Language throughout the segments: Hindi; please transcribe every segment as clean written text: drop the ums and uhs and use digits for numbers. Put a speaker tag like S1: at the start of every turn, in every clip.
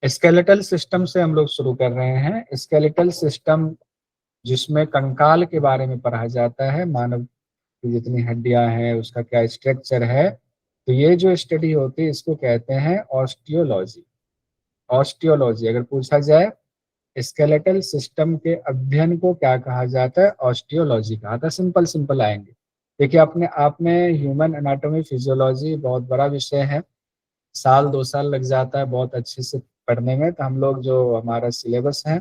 S1: स्केलेटल सिस्टम से हम लोग शुरू कर रहे हैं। स्केलेटल सिस्टम जिसमें कंकाल के बारे में पढ़ा जाता है, मानव की जितनी हड्डियां हैं उसका क्या स्ट्रक्चर है। तो ये जो स्टडी होती है इसको कहते हैं ऑस्टियोलॉजी। ऑस्टियोलॉजी अगर पूछा जाए स्केलेटल सिस्टम के अध्ययन को क्या कहा जाता है, ऑस्टियोलॉजी कहा था। सिंपल सिंपल आएंगे। देखिए अपने आप में ह्यूमन एनाटॉमी फिजियोलॉजी बहुत बड़ा विषय है, साल 2 साल लग जाता है बहुत अच्छे से पढ़ने में। तो हम लोग जो हमारा सिलेबस है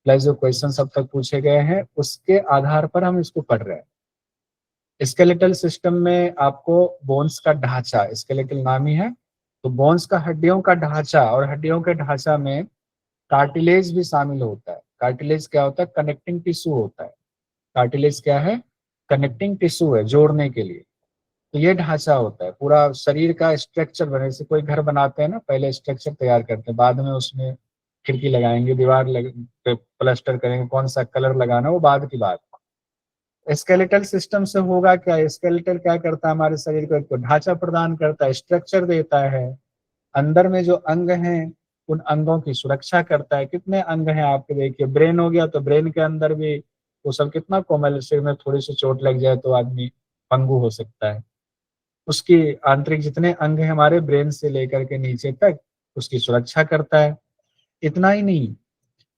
S1: प्लस जो क्वेश्चन अब तक पूछे गए हैं उसके आधार पर हम इसको पढ़ रहे हैं। स्केलेटल सिस्टम में आपको बोन्स का ढांचा, स्केलेटल नाम ही है, तो बोन्स का हड्डियों का ढांचा, और हड्डियों के ढांचा में कार्टिलेज भी शामिल होता है। कार्टिलेज क्या होता है, कनेक्टिंग टिश्यू होता है। कार्टिलेज क्या है, कनेक्टिंग टिश्यू है, जोड़ने के लिए। तो ये ढांचा होता है पूरा शरीर का स्ट्रक्चर बने से। कोई घर बनाते हैं ना, पहले स्ट्रक्चर तैयार करते हैं, बाद में उसमें खिड़की लगाएंगे, दीवार पे प्लास्टर करेंगे, कौन सा कलर लगाना वो बाद की बात। स्केलेटल सिस्टम से होगा क्या, स्केलेटल क्या करता है, हमारे शरीर को एक तो ढांचा प्रदान करता है, स्ट्रक्चर देता है, अंदर में जो अंग हैं उन अंगों की सुरक्षा करता है। कितने अंग हैं आपके, देखिए ब्रेन हो गया तो ब्रेन के अंदर भी वो सब कितना कोमल, सिर में थोड़ी सी चोट लग जाए तो आदमी पंगु हो सकता है। उसकी आंतरिक जितने अंग हैं हमारे ब्रेन से लेकर के नीचे तक उसकी सुरक्षा करता है। इतना ही नहीं,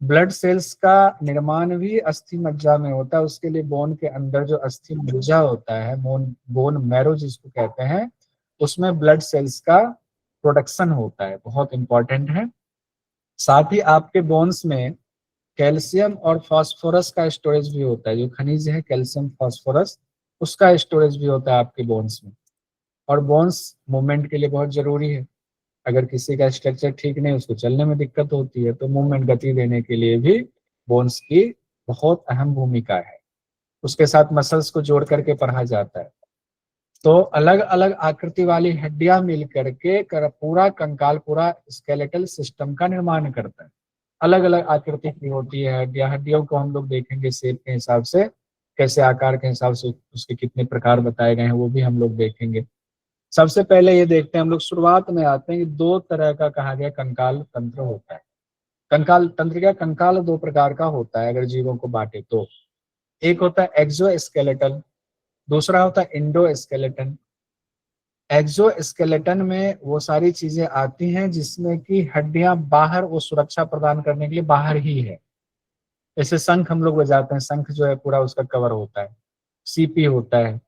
S1: ब्लड सेल्स का निर्माण भी अस्थि मज्जा में होता है। उसके लिए बोन के अंदर जो अस्थि मज्जा होता है, बोन बोन मैरो जिसको कहते हैं, उसमें ब्लड सेल्स का प्रोडक्शन होता है, बहुत इंपॉर्टेंट है। साथ ही आपके बोन्स में कैल्शियम और फास्फोरस का स्टोरेज भी होता है, जो खनिज है कैल्शियम फास्फोरस उसका स्टोरेज भी होता है आपके बोन्स में। और बोन्स मूवमेंट के लिए बहुत जरूरी है। अगर किसी का स्ट्रक्चर ठीक नहीं, उसको चलने में दिक्कत होती है, तो मूवमेंट गति देने के लिए भी बोन्स की बहुत अहम भूमिका है। उसके साथ मसल्स को जोड़ करके पढ़ा जाता है। तो अलग अलग आकृति वाली हड्डियां मिल करके पूरा कंकाल, पूरा स्केलेटल सिस्टम का निर्माण करता है। अलग अलग आकृति की होती है हड्डियां। हड्डियों को हम लोग देखेंगे शेप के हिसाब से, कैसे आकार के हिसाब से उसके कितने प्रकार बताए गए हैं वो भी हम लोग देखेंगे। सबसे पहले ये देखते हैं हम लोग, शुरुआत में आते हैं कि 2 तरह का कहा गया कंकाल तंत्र होता है। कंकाल तंत्र क्या, कंकाल 2 प्रकार का होता है अगर जीवों को बांटे तो। एक होता है एक्सोस्केलेटन, दूसरा होता है इंडोस्केलेटन। एक्सोस्केलेटन में वो सारी चीजें आती हैं जिसमें कि हड्डियां बाहर, वो सुरक्षा प्रदान करने के लिए बाहर ही है। जैसे शंख हम लोग बजाते हैं, शंख जो है पूरा उसका कवर होता है, सीपी होता है।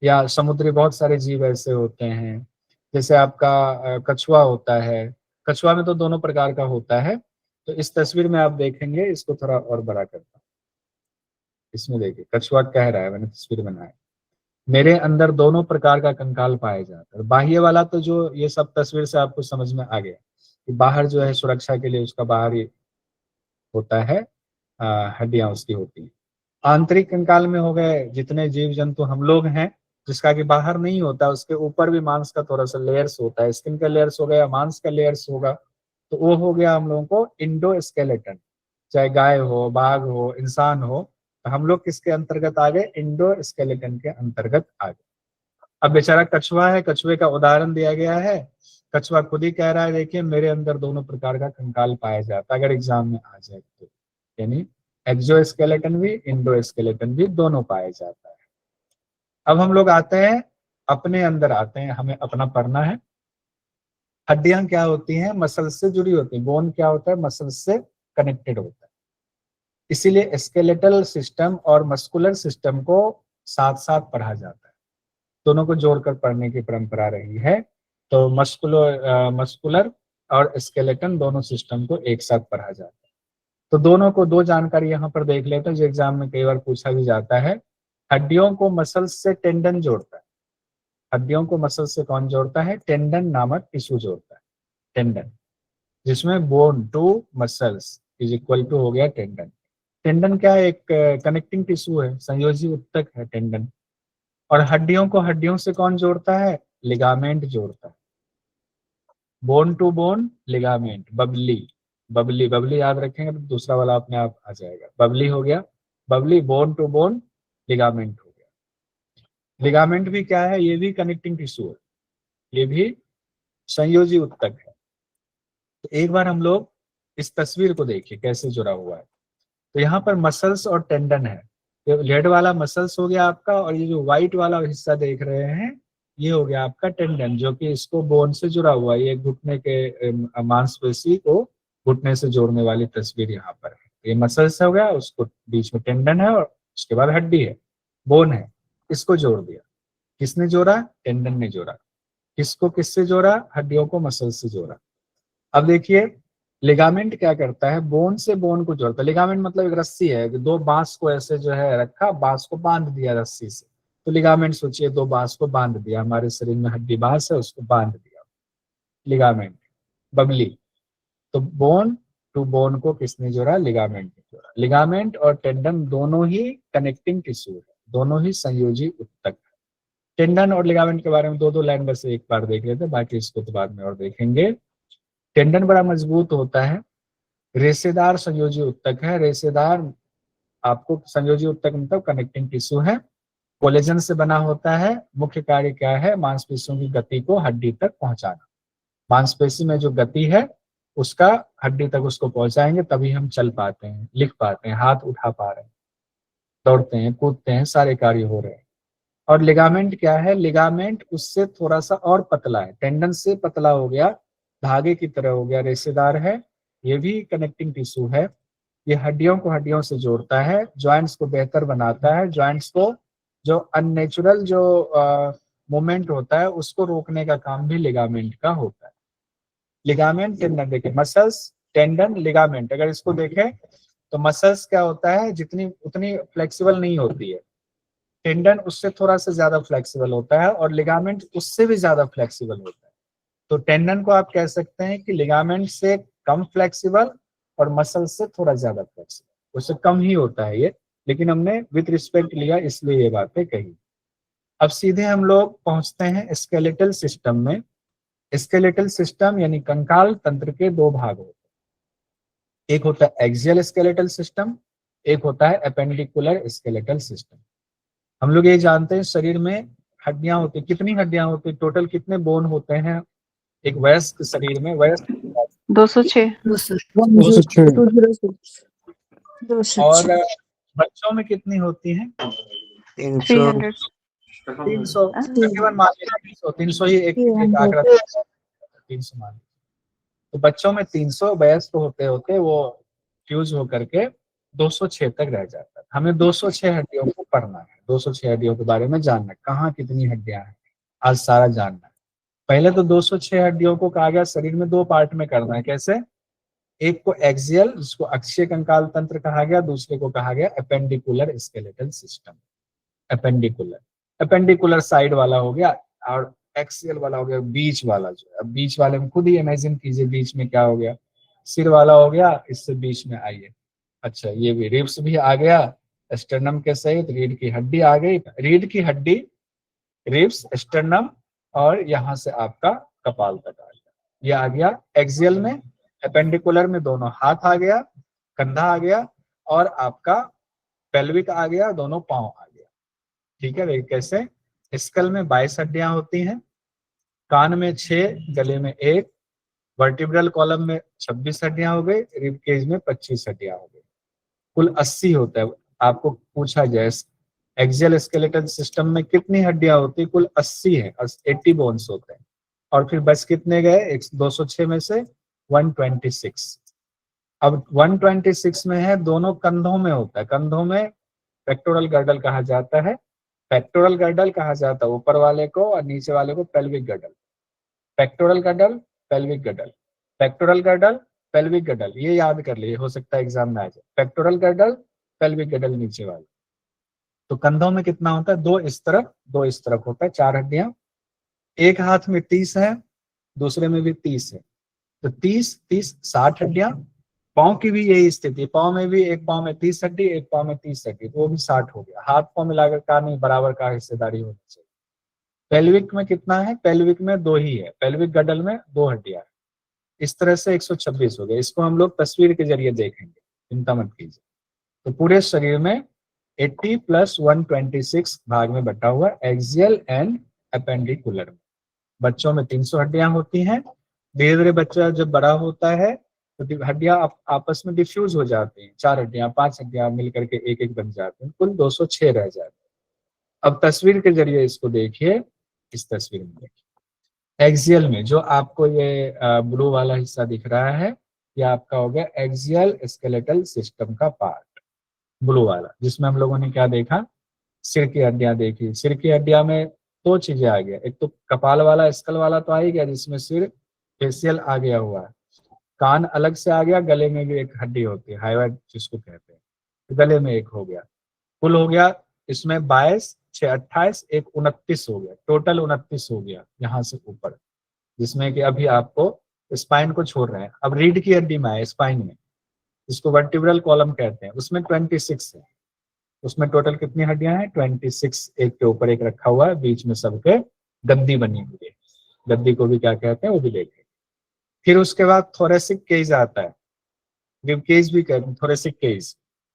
S1: या समुद्री बहुत सारे जीव ऐसे होते हैं, जैसे आपका कछुआ होता है। कछुआ में तो दोनों प्रकार का होता है। तो इस तस्वीर में आप देखेंगे, इसको थोड़ा और बड़ा करता हूं। इसमें देखिए कछुआ कह रहा है, मैंने तस्वीर बनाया, मेरे अंदर दोनों प्रकार का कंकाल पाया जाता है। बाह्य वाला तो जो ये सब तस्वीर से आपको समझ में आ गया कि बाहर जो है सुरक्षा के लिए उसका बाहर ही होता है, हड्डियां उसकी होती हैं। आंतरिक कंकाल में हो गए जितने जीव जंतु हम लोग हैं, जिसका कि बाहर नहीं होता, उसके ऊपर भी मांस का थोड़ा सा लेयर्स होता है, स्किन का लेयर्स हो गया, मांस का लेयर्स होगा, तो वो हो गया हम लोगों को इंडोस्केलेटन। चाहे गाय हो, बाघ हो, इंसान हो, तो हम लोग किसके अंतर्गत आ गए, इंडोस्केलेटन के अंतर्गत आ गए। अब बेचारा कछुआ है, कछुए का उदाहरण दिया गया है। कछुआ खुद ही कह रहा है, देखिए मेरे अंदर दोनों प्रकार का कंकाल पाया जाता है, अगर एग्जाम में आ जाए तो। यानी एक्सोस्केलेटन भी इंडोस्केलेटन भी दोनों पाया जाता है। अब हम लोग आते हैं, अपने अंदर आते हैं, हमें अपना पढ़ना है। हड्डियां क्या होती हैं, मसल से जुड़ी होती है। बोन क्या होता है, मसल से कनेक्टेड होता है। इसीलिए स्केलेटल सिस्टम और मस्कुलर सिस्टम को साथ साथ पढ़ा जाता है, दोनों को जोड़कर पढ़ने की परंपरा रही है। तो मस्कुलर और स्केलेटन दोनों सिस्टम को एक साथ पढ़ा जाता है। तो दोनों को दो जानकारी यहाँ पर देख लेते हैं जो एग्जाम में कई बार पूछा भी जाता है। हड्डियों को मसल से टेंडन जोड़ता है। हड्डियों को मसल से कौन जोड़ता है, टेंडन नामक टिश्यू जोड़ता है, टेंडन, जिसमें bone to muscles is equal to हो गया टेंडन। टेंडन क्या है, एक कनेक्टिंग टिश्यू है, संयोजी उत्तक है टेंडन। और हड्डियों को हड्डियों से कौन जोड़ता है, लिगामेंट जोड़ता है। Bone to bone ligament, bubbly, bubbly bubbly याद रखेंगे तो दूसरा वाला अपने आप आ जाएगा, बबली हो गया, bubbly, bone to bone ligament हो गया। लिगामेंट भी क्या है, ये भी कनेक्टिंग टिश्यू है, ये भी संयोजी उत्तक है। तो एक बार हम लोग इस तस्वीर को देखिए कैसे जुड़ा हुआ है। तो यहाँ पर मसल्स और टेंडन है। तो रेड वाला मसल्स हो गया आपका, और ये जो व्हाइट वाला हिस्सा देख रहे हैं ये हो गया आपका टेंडन, जो कि इसको बोन से जुड़ा हुआ है। ये घुटने के मांसपेशी को घुटने से जोड़ने वाली तस्वीर यहाँ पर है। ये मसल्स हो गया, उसको बीच में टेंडन है, और उसके बाद हड्डी है, बोन है, इसको जोड़ दिया। किसने जोड़ा? टेंडन ने जोड़ा। किसको किससे जोड़ा? हड्डियों को मसल से जोड़ा। अब देखिए लिगामेंट क्या करता है, बोन से बोन को जोड़ता है। लिगामेंट मतलब एक रस्सी है, दो बांस को ऐसे जो है रखा, बांस को बांध दिया रस्सी से। तो लिगामेंट सोचिए, दो बांस को बांध दिया, हमारे शरीर में हड्डी बांस है उसको बांध दिया, लिगामेंट, बगली। तो बोन टू बोन को किसने जोड़ा? लिगामेंट ने जोड़ा। लिगामेंट और टेंडन दोनों ही कनेक्टिंग टिश्यू है, दोनों ही संयोजी ऊतक है। टेंडन और लिगामेंट के बारे में दो दो लाइन बस एक बार देख लेते, बाकी इसको तो बाद में और देखेंगे। टेंडन बड़ा मजबूत होता है, रेशेदार संयोजी ऊतक है। रेशेदार आपको संयोजी ऊतक मतलब कनेक्टिंग टिश्यू है, कोलेजन से बना होता है। मुख्य कार्य क्या है? मांसपेशियों की गति को हड्डी तक पहुंचाना। मांसपेशी में जो गति है उसका हड्डी तक उसको पहुंचाएंगे तभी हम चल पाते हैं, लिख पाते हैं, हाथ उठा पा रहे हैं, दौड़ते हैं, कूदते हैं, सारे कार्य हो रहे हैं। और लिगामेंट क्या है? लिगामेंट उससे थोड़ा सा और पतला है, टेंडन से पतला हो गया, धागे की तरह हो गया, रेशेदार है। ये भी कनेक्टिंग टिश्यू है। ये हड्डियों को हड्डियों से जोड़ता है, जॉइंट्स को बेहतर बनाता है, जॉइंट्स को जो अननेचुरल जो मूवमेंट होता है उसको रोकने का काम भी लिगामेंट का होता है। लिगामेंट टेंडन, देखिए मसल्स, टेंडन, लिगामेंट, अगर इसको देखें तो मसल्स क्या होता है, जितनी उतनी फ्लेक्सिबल नहीं होती है। टेंडन उससे थोड़ा सा ज्यादा फ्लेक्सिबल होता है, और लिगामेंट उससे भी ज्यादा फ्लेक्सिबल होता है। तो टेंडन को आप कह सकते हैं कि लिगामेंट से कम फ्लेक्सिबल, और मसल से थोड़ा ज्यादा फ्लेक्सिबल, उससे कम ही होता है ये, लेकिन हमने विथ रिस्पेक्ट लिया इसलिए ये बातें कही। अब सीधे हम लोग पहुंचते हैं स्केलेटल सिस्टम में। स्केलेटल सिस्टम यानी कंकाल तंत्र के दो भाग होते हैं, एक होता है एक्सियल स्केलेटल सिस्टम, एक होता है एपेंडिकुलर स्केलेटल सिस्टम। हम लोग ये जानते हैं शरीर में हड्डियां होती, कितनी हड्डियां होती, टोटल कितने बोन होते हैं एक वयस्क शरीर में? वयस्क
S2: 206
S1: और बच्चों में कितनी होती हैं?
S2: 300
S1: 300 तकरीबन मान लीजिए, 300 ही एक आंकड़ा 300 मान। तो बच्चों में 300, वयस्क होते होते वो फ्यूज होकर के 206 तक रह जाता है। हमें 206 हड्डियों को पढ़ना है, 206 हड्डियों के बारे में जानना है, कहाँ कितनी हड्डियां हैं आज सारा जानना है। पहले तो 206 हड्डियों को कहा गया शरीर में दो पार्ट में करना है। कैसे? एक को एक्सियल जिसको अक्षीय कंकाल तंत्र कहा गया, दूसरे को कहा गया appendicular skeletal system. Appendicular side वाला हो गया, और एक्सियल वाला हो गया बीच वाला जो है। अब बीच वाले में खुद ही इमेजिन कीजिए बीच में क्या हो गया, सिर वाला हो गया, इससे बीच में आइए। अच्छा ये भी रिब्स भी आ गया, स्टर्नम के सहित रीढ़ की हड्डी आ गई, रीढ़ की हड्डी, रिब्स, स्टर्नम, और यहाँ से आपका कपाल तक आ गया, ये आ गया एक्सियल में। एपेंडिकुलर में दोनों हाथ आ गया, कंधा आ गया, और आपका पेल्विक आ गया, दोनों पांव आ गया। ठीक है, कैसे? स्कल में 22 हड्डियां होती हैं, कान में 6, गले में 1, वर्टिब्रल कॉलम में 26 हड्डियां हो गई, रिब केज में 25 हड्डियां हो गई, कुल 80 होता है। आपको पूछा जाए एक्सियल स्केलेटल सिस्टम में कितनी हड्डियां होती है? कुल 80 है, 80 बोन्स होते हैं। और फिर बस कितने गए 206 में से? 126। अब 126 में है, दोनों कंधों में होता है, कंधों में पेक्टोरल गर्डल कहा जाता है। पेक्टोरल गर्डल कहा जाता है ऊपर वाले को, और नीचे वाले को pelvic girdle. Pectoral girdle, pelvic girdle, pectoral girdle, pelvic girdle, ये याद कर लिए, हो सकता है एग्जाम में आ जाए। पेक्टोरल गर्डल, पेल्विक गर्डल नीचे वाले। तो कंधों में कितना होता है? 2 इस तरफ, 2 इस तरफ होता है, 4 हड्डियां। एक हाथ में 30 है, दूसरे में भी 30 है, तो 30 30 60 हड्डियां। पाँव की भी यही स्थिति है, पाँव में भी एक पाँव में 30 हड्डी, एक पाँव में 30 हड्डी, तो वो भी 60 हो गया। हाथ पाँव मिलाकर का नहीं, बराबर का हिस्सेदारी होनी चाहिए। पेल्विक में कितना है? पेल्विक में 2 ही है, पेल्विक गर्डल में 2 हड्डियां है। इस तरह से 126 हो गया। इसको हम लोग तस्वीर के जरिए देखेंगे, चिंता मत कीजिए। तो पूरे शरीर में 80 + 126 भाग में बटा हुआ एक्सियल एंड एपेंडिकुलर में। बच्चों में 300 हड्डियां होती हैं, धीरे धीरे बच्चा जब बड़ा होता है तो हड्डियां आपस में डिफ्यूज हो जाती हैं, 4 हड्डियां 5 हड्डियां मिल करके एक एक बन जाते हैं, कुल 206 रह जाते हैं। अब तस्वीर के जरिए इसको देखिए, इस तस्वीर में देखिए एक्सियल में जो आपको ये ब्लू वाला हिस्सा दिख रहा है, ये आपका हो गया एक्सियल स्केलेटल सिस्टम का पार्ट, ब्लू वाला, जिसमें हम लोगों ने क्या देखा, सिर की हड्डियां देखी। सिर की हड्डियां में दो चीजें आ गया, एक तो कपाल वाला स्कल वाला तो आ ही गया जिसमें सिर फेशियल आ गया हुआ है, कान अलग से आ गया, गले में भी एक हड्डी होती है हाइवाइड जिसको कहते हैं, तो गले में एक हो गया, कुल हो गया इसमें 22 6 28 एक 29 हो गया, टोटल 29 हो गया यहाँ से ऊपर, जिसमें कि अभी आपको स्पाइन को छोड़ रहे हैं। अब रीढ़ की हड्डी में है, स्पाइन में, जिसको वर्टिब्रल कॉलम कहते हैं, उसमें 26 है। उसमें टोटल कितनी हड्डियां हैं, 26, एक के ऊपर एक रखा हुआ है, बीच में सबके गद्दी बनी हुई है, गद्दी को भी क्या कहते हैं वो भी देखें। फिर उसके बाद थोरेसिक केज आता है, रिब केज भी कहते हैं, थोरेसिक केज,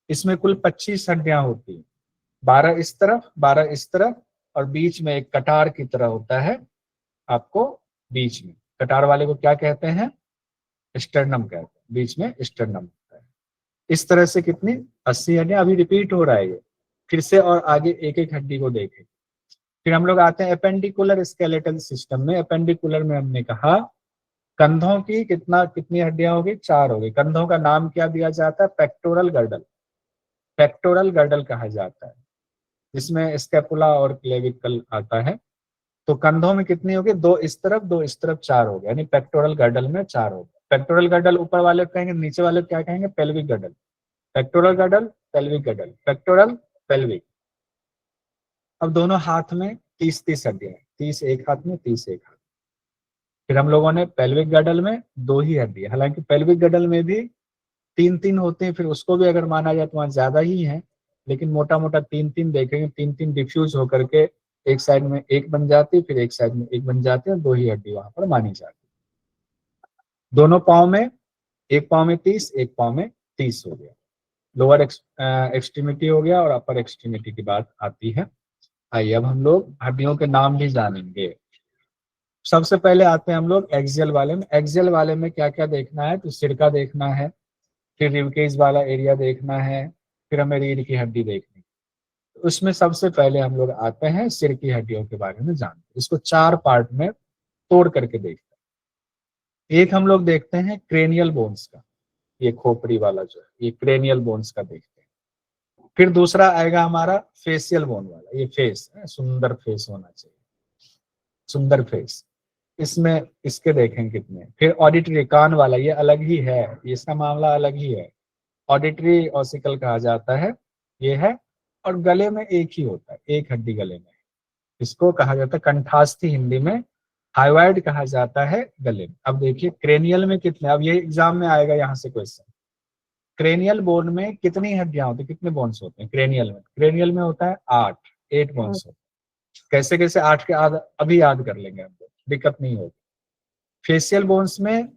S1: इसमें कुल 25 हड्डियां होती है, 12 इस तरफ 12 इस तरफ, और बीच में एक कटार की तरह होता है आपको, बीच में कटार वाले को क्या कहते हैं, स्टर्नम कहते हैं, बीच में स्टर्नम होता है। इस तरह से कितनी 80 हड्डियां, अभी रिपीट हो रहा है ये, फिर से और आगे एक एक हड्डी को देखें। फिर हम लोग आते हैं एपेंडिकुलर स्केलेटल सिस्टम में। एपेंडिकुलर में हमने कहा कंधों की कितनी हड्डियां होगी, 4 होगी। कंधों का नाम क्या दिया जाता है, पेक्टोरल गर्डल, पेक्टोरल गर्डल कहा जाता है, जिसमें स्कैपुला और क्लेविकल आता है। तो कंधों में कितनी होगी, 2 इस तरफ 2 इस तरफ, 4 हो गया, यानी पेक्टोरल गर्डल में 4 हो गया। पेक्टोरल गर्डल ऊपर वाले को कहेंगे, नीचे वाले को क्या कहेंगे, pelvic girdle. Pectoral girdle, pelvic girdle, pectoral, pelvic. अब दोनों हाथ में 30-30 हड्डियां, 30 एक हाथ में, 30 एक हाथ। फिर हम लोगों ने पेल्विक गर्डल में 2 ही हड्डी, हालांकि पेल्विक गर्डल में भी 3-3 होते हैं, फिर उसको भी अगर माना जाए तो वहां ज्यादा ही है, लेकिन मोटा मोटा 3-3 देखेंगे, 3-3 डिफ्यूज होकर के एक साइड में एक बन जाती है, फिर एक साइड में एक बन जाती है, और 2 ही हड्डी वहां पर मानी जाती है। दोनों पाँव में, एक पाँव में 30 एक पाँव में 30 हो गया। लोअर एक्सट्रीमिटी हो गया, और अपर एक्सट्रीमिटी की बात आती है। आइए अब हम लोग हड्डियों के नाम भी जानेंगे। सबसे पहले आते हैं हम लोग एक्सियल वाले में। एक्सियल वाले में क्या क्या देखना है, तो सिर का देखना है, फिर रिबकेज वाला एरिया देखना है, फिर हमें रीढ़ की हड्डी देखनी है। तो उसमें सबसे पहले हम लोग आते हैं सिर की हड्डियों के बारे में जानते हैं। इसको 4 पार्ट में तोड़ करके देखते हैं। एक हम लोग देखते हैं क्रेनियल बोन्स का, ये खोपड़ी वाला जो है, ये क्रेनियल बोन्स का देखते हैं। फिर दूसरा आएगा हमारा फेशियल बोन वाला, ये फेस है, सुंदर फेस होना चाहिए, सुंदर फेस, इसमें इसके देखें कितने। फिर ऑडिटरी, कान वाला, ये अलग ही है, इसका मामला अलग ही है, ऑडिटरी ऑसिकल कहा जाता है, ये है। और गले में एक ही होता है, एक हड्डी गले में, इसको कहा जाता है कंठास्थी, हिंदी में हाइवाइड कहा जाता है गले में। अब देखिए क्रेनियल में कितने, अब ये एग्जाम में आएगा यहाँ से क्वेश्चन, क्रेनियल बोन में कितनी हड्डियां होती है, कितने बोन्स होते हैं क्रेनियल में, क्रेनियल में होता है 8 बोन्स होते हैं। कैसे कैसे 8 के अभी याद कर लेंगे हम लोग, दिक्कत नहीं होगी। फेशियल बोन्स में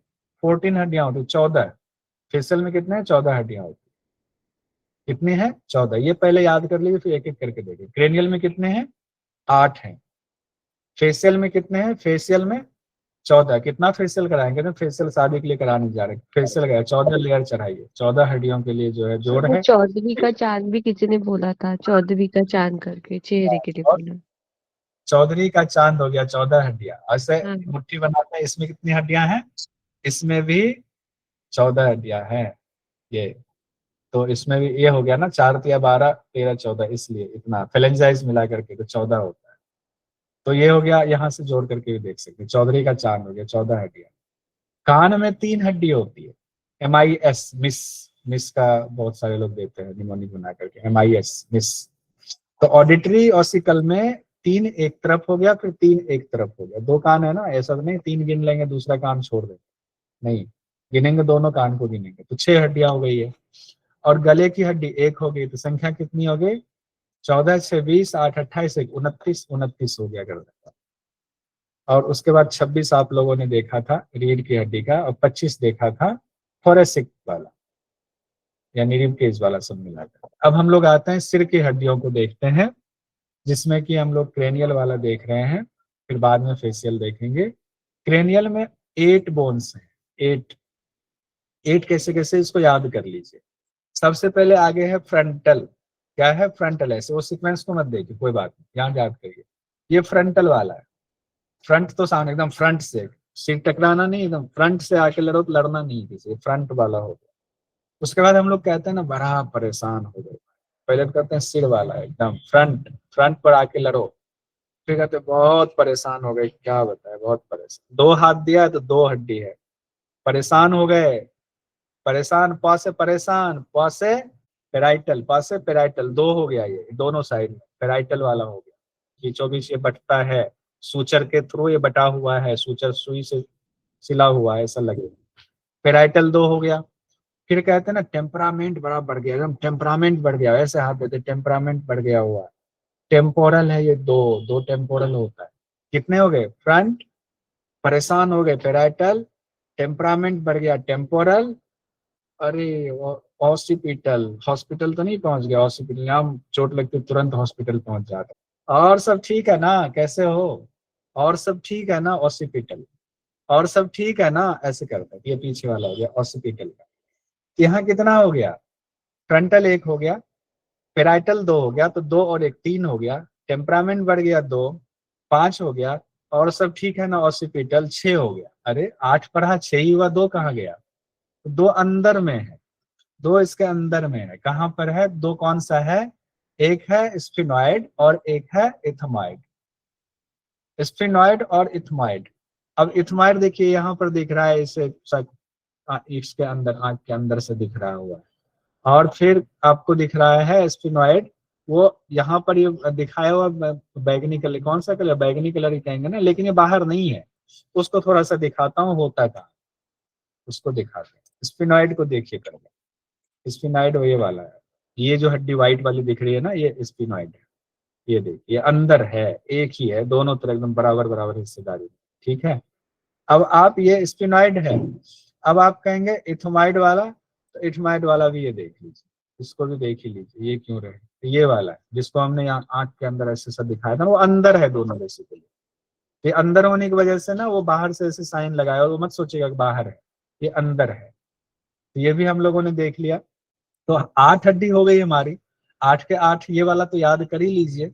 S1: 14 हड्डियां होती है, 14। फेशियल में कितने हैं, 14 हड्डियां होती है। कितनी है, 14, ये पहले याद कर लीजिए, फिर एक एक करके देखिए। क्रेनियल में कितने हैं, 8 हैं। फेशियल में कितने हैं, फेशियल में 14। कितना फेशियल कराएंगे, ना फेशियल शादी के लिए कराने जा रहे हैं, फेशियल का 14 लेयर चढ़ाइए, 14 हड्डियों के लिए जो है जोड़
S3: वो
S1: है।
S3: चौदहवीं का चांद भी किसी ने बोला था, चौदहवीं का चांद करके चेहरे के लिए
S1: और
S3: बोला।
S1: चौधरी का चांद हो गया, 14 हड्डियां। ऐसे
S3: हाँ
S1: मुट्ठी बनाते हैं, इसमें कितनी हड्डियां हैं, इसमें भी 14 हड्डियां हैं ये। तो इसमें भी ये हो गया ना, 4 या 12 13 14, इसलिए इतना फेलेंजाइज मिला करके तो 14 होता है। तो ये हो गया, यहाँ से जोड़ करके भी देख सकते हैं, चौधरी का चांद हो गया, 14 हड्डियां। कान में 3 हड्डी होती है, MIS, मिस, मिस का बहुत सारे लोग देते हैं निमोनिक बना करके, MIS, मिस। तो ऑडिटरी ऑसिकल में 3 एक तरफ हो गया, फिर 3 एक तरफ हो गया। 2 कान है ना, ऐसा तो नहीं 3 गिन लेंगे दूसरा कान छोड़ देंगे, नहीं, गिनेंगे, दोनों कान को गिनेंगे, तो 6 हड्डियां हो गई है। और गले की हड्डी एक हो गई, तो संख्या कितनी हो गई, 14 6 20 8 28 1 29, 29 हो गया गले का। और उसके बाद 26 आप लोगों ने देखा था रीढ़ की हड्डी का, और 25 देखा था थोरेसिक वाला, यानी रिब केज वाला, सब मिलाकर। अब हम लोग आते हैं सिर की हड्डियों को देखते हैं, जिसमें कि हम लोग क्रेनियल वाला देख रहे हैं, फिर बाद में फेशियल देखेंगे। क्रेनियल में 8 बोन्स हैं, 8। 8 कैसे कैसे, इसको याद कर लीजिए। सबसे पहले आगे है फ्रंटल। क्या है? फ्रंटल। ऐसे वो सीक्वेंस को मत देखिए, कोई बात नहीं, यहाँ याद करिए। ये फ्रंटल वाला है। फ्रंट तो सामने एकदम फ्रंट से, सिर टकराना नहीं, एकदम फ्रंट से आके लड़ो तो लड़ना नहीं किसी, फ्रंट वाला हो गया। उसके बाद हम लोग कहते हैं ना बड़ा परेशान हो गए, पहले तो कहते हैं सिर वाला एकदम फ्रंट, फ्रंट पर आके लड़ो। फिर कहते हैं बहुत परेशान हो गए, क्या बताए, बहुत परेशान। 2 हाथ दिया तो 2 हड्डी है, परेशान हो गए। परेशान, प से परेशान, प से पेराइटल, प से पेराइटल, 2 हो गया, ये दोनों साइड में पेराइटल वाला हो गया। ये 24 ये बटता है, सूचर के थ्रू ये बटा हुआ है, सूचर सुई से सिला हुआ है, ऐसा लगेगा। पेराइटल 2 हो गया। फिर कहते हैं ना टेम्परामेंट बड़ा बढ़ गया, एकदम टेम्परामेंट बढ़ गया, ऐसे हाथ देते टेम्परामेंट बढ़ गया हुआ है। टेम्पोरल है ये, 2 टेम्पोरल होता है। कितने हो गए? फ्रंट, परेशान हो गए पेराइटल, टेम्परामेंट बढ़ गया टेम्पोरल, अरे ऑसिपिटल, हॉस्पिटल तो नहीं पहुंच गया, हॉस्पिटल यहाँ चोट लगती तुरंत हॉस्पिटल पहुंच जाता। और सब ठीक है ना, कैसे हो? और सब ठीक है ना, ऑसिपिटल। और सब ठीक है ना, ऐसे करता है। ये पीछे वाला हो गया ऑसिपिटल का। यहाँ कितना हो गया? फ्रंटल 1 हो गया, पेराइटल 2 हो गया, तो 2 और 1 3 हो गया। टेम्परामेंट बढ़ गया 2, 5 हो गया। और सब ठीक है ना, ऑसिपिटल 6 हो गया। अरे 8 पढ़ा, 6 ही हुआ, 2 कहाँ गया? 2 अंदर में है, 2 इसके अंदर में है। कहाँ पर है? 2 कौन सा है? एक है स्फिनॉइड और एक है इथमाइड। स्फिनॉइड और इथमाइड। अब इथमाइड देखिए यहाँ पर दिख रहा है, इसे इसके अंदर, आंख के अंदर से दिख रहा हुआ है। और फिर आपको दिख रहा है स्फिनॉइड, वो यहाँ पर ये दिखाया हुआ बैगनी कलर, कौन सा कलर? बैगनी कलर ही कहेंगे ना, लेकिन ये बाहर नहीं है। उसको थोड़ा सा दिखाता हूँ, होता था, उसको दिखाते हैं। स्फिनॉइड को देखिए करके, स्फिनॉइड ये वाला है, ये जो हड्डी व्हाइट वाली दिख रही है ना, ये स्फिनॉइड है। ये देखिए अंदर है, एक ही है, दोनों तरफ एकदम बराबर बराबर हिस्सेदारी। ठीक है। अब आप, ये स्फिनॉइड है। अब आप कहेंगे इथमाइड वाला, तो इथमाइड वाला भी ये देख लीजिए, इसको भी देख ही लीजिए, ये क्यों रहे। तो ये वाला है जिसको हमने यहाँ आंख के अंदर ऐसे सब दिखाया था, वो अंदर है दोनों बेसिकली। ये अंदर होने की वजह से ना वो बाहर से ऐसे साइन लगाया, और वो मत सोचिएगा कि बाहर है, ये अंदर है। तो ये भी हम लोगों ने देख लिया। तो 8 हड्डी हो गई हमारी, 8 के 8, ये वाला तो याद कर ही लीजिए।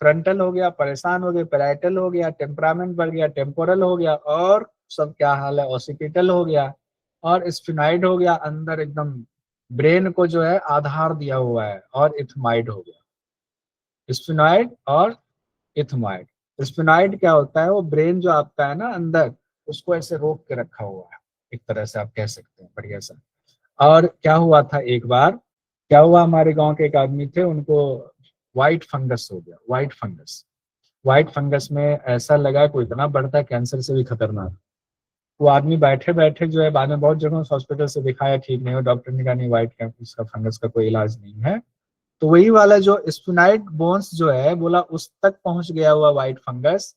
S1: फ्रंटल हो गया, परेशान हो गए, पेराइटल हो गया, टेम्परामेंट बढ़ गया, टेम्पोरल हो गया, और सब क्या हाल है, ऑसिपिटल हो गया, और स्फिनाइड हो गया, अंदर एकदम ब्रेन को जो है आधार दिया हुआ है, और इथमाइड हो गया। स्फिनाइड और इथमाइड। स्फिनाइड क्या होता है? वो ब्रेन जो आपका है ना अंदर, उसको ऐसे रोक के रखा हुआ है, एक तरह से आप कह सकते हैं, बढ़िया सा। और क्या हुआ था एक बार, क्या हुआ, हमारे गांव के एक आदमी थे, उनको व्हाइट फंगस हो गया। व्हाइट फंगस, व्हाइट फंगस में ऐसा लगा कोई इतना बढ़ता है, कैंसर से भी खतरनाक। वो आदमी बैठे बैठे जो है, बाद में बहुत जगह हॉस्पिटल से दिखाया, ठीक नहीं हो, डॉक्टर ने कहा नहीं, व्हाइट इसका फंगस का कोई इलाज नहीं है। तो वही वाला जो स्फिनाइड बोन्स जो है, बोला उस तक पहुंच गया हुआ व्हाइट फंगस।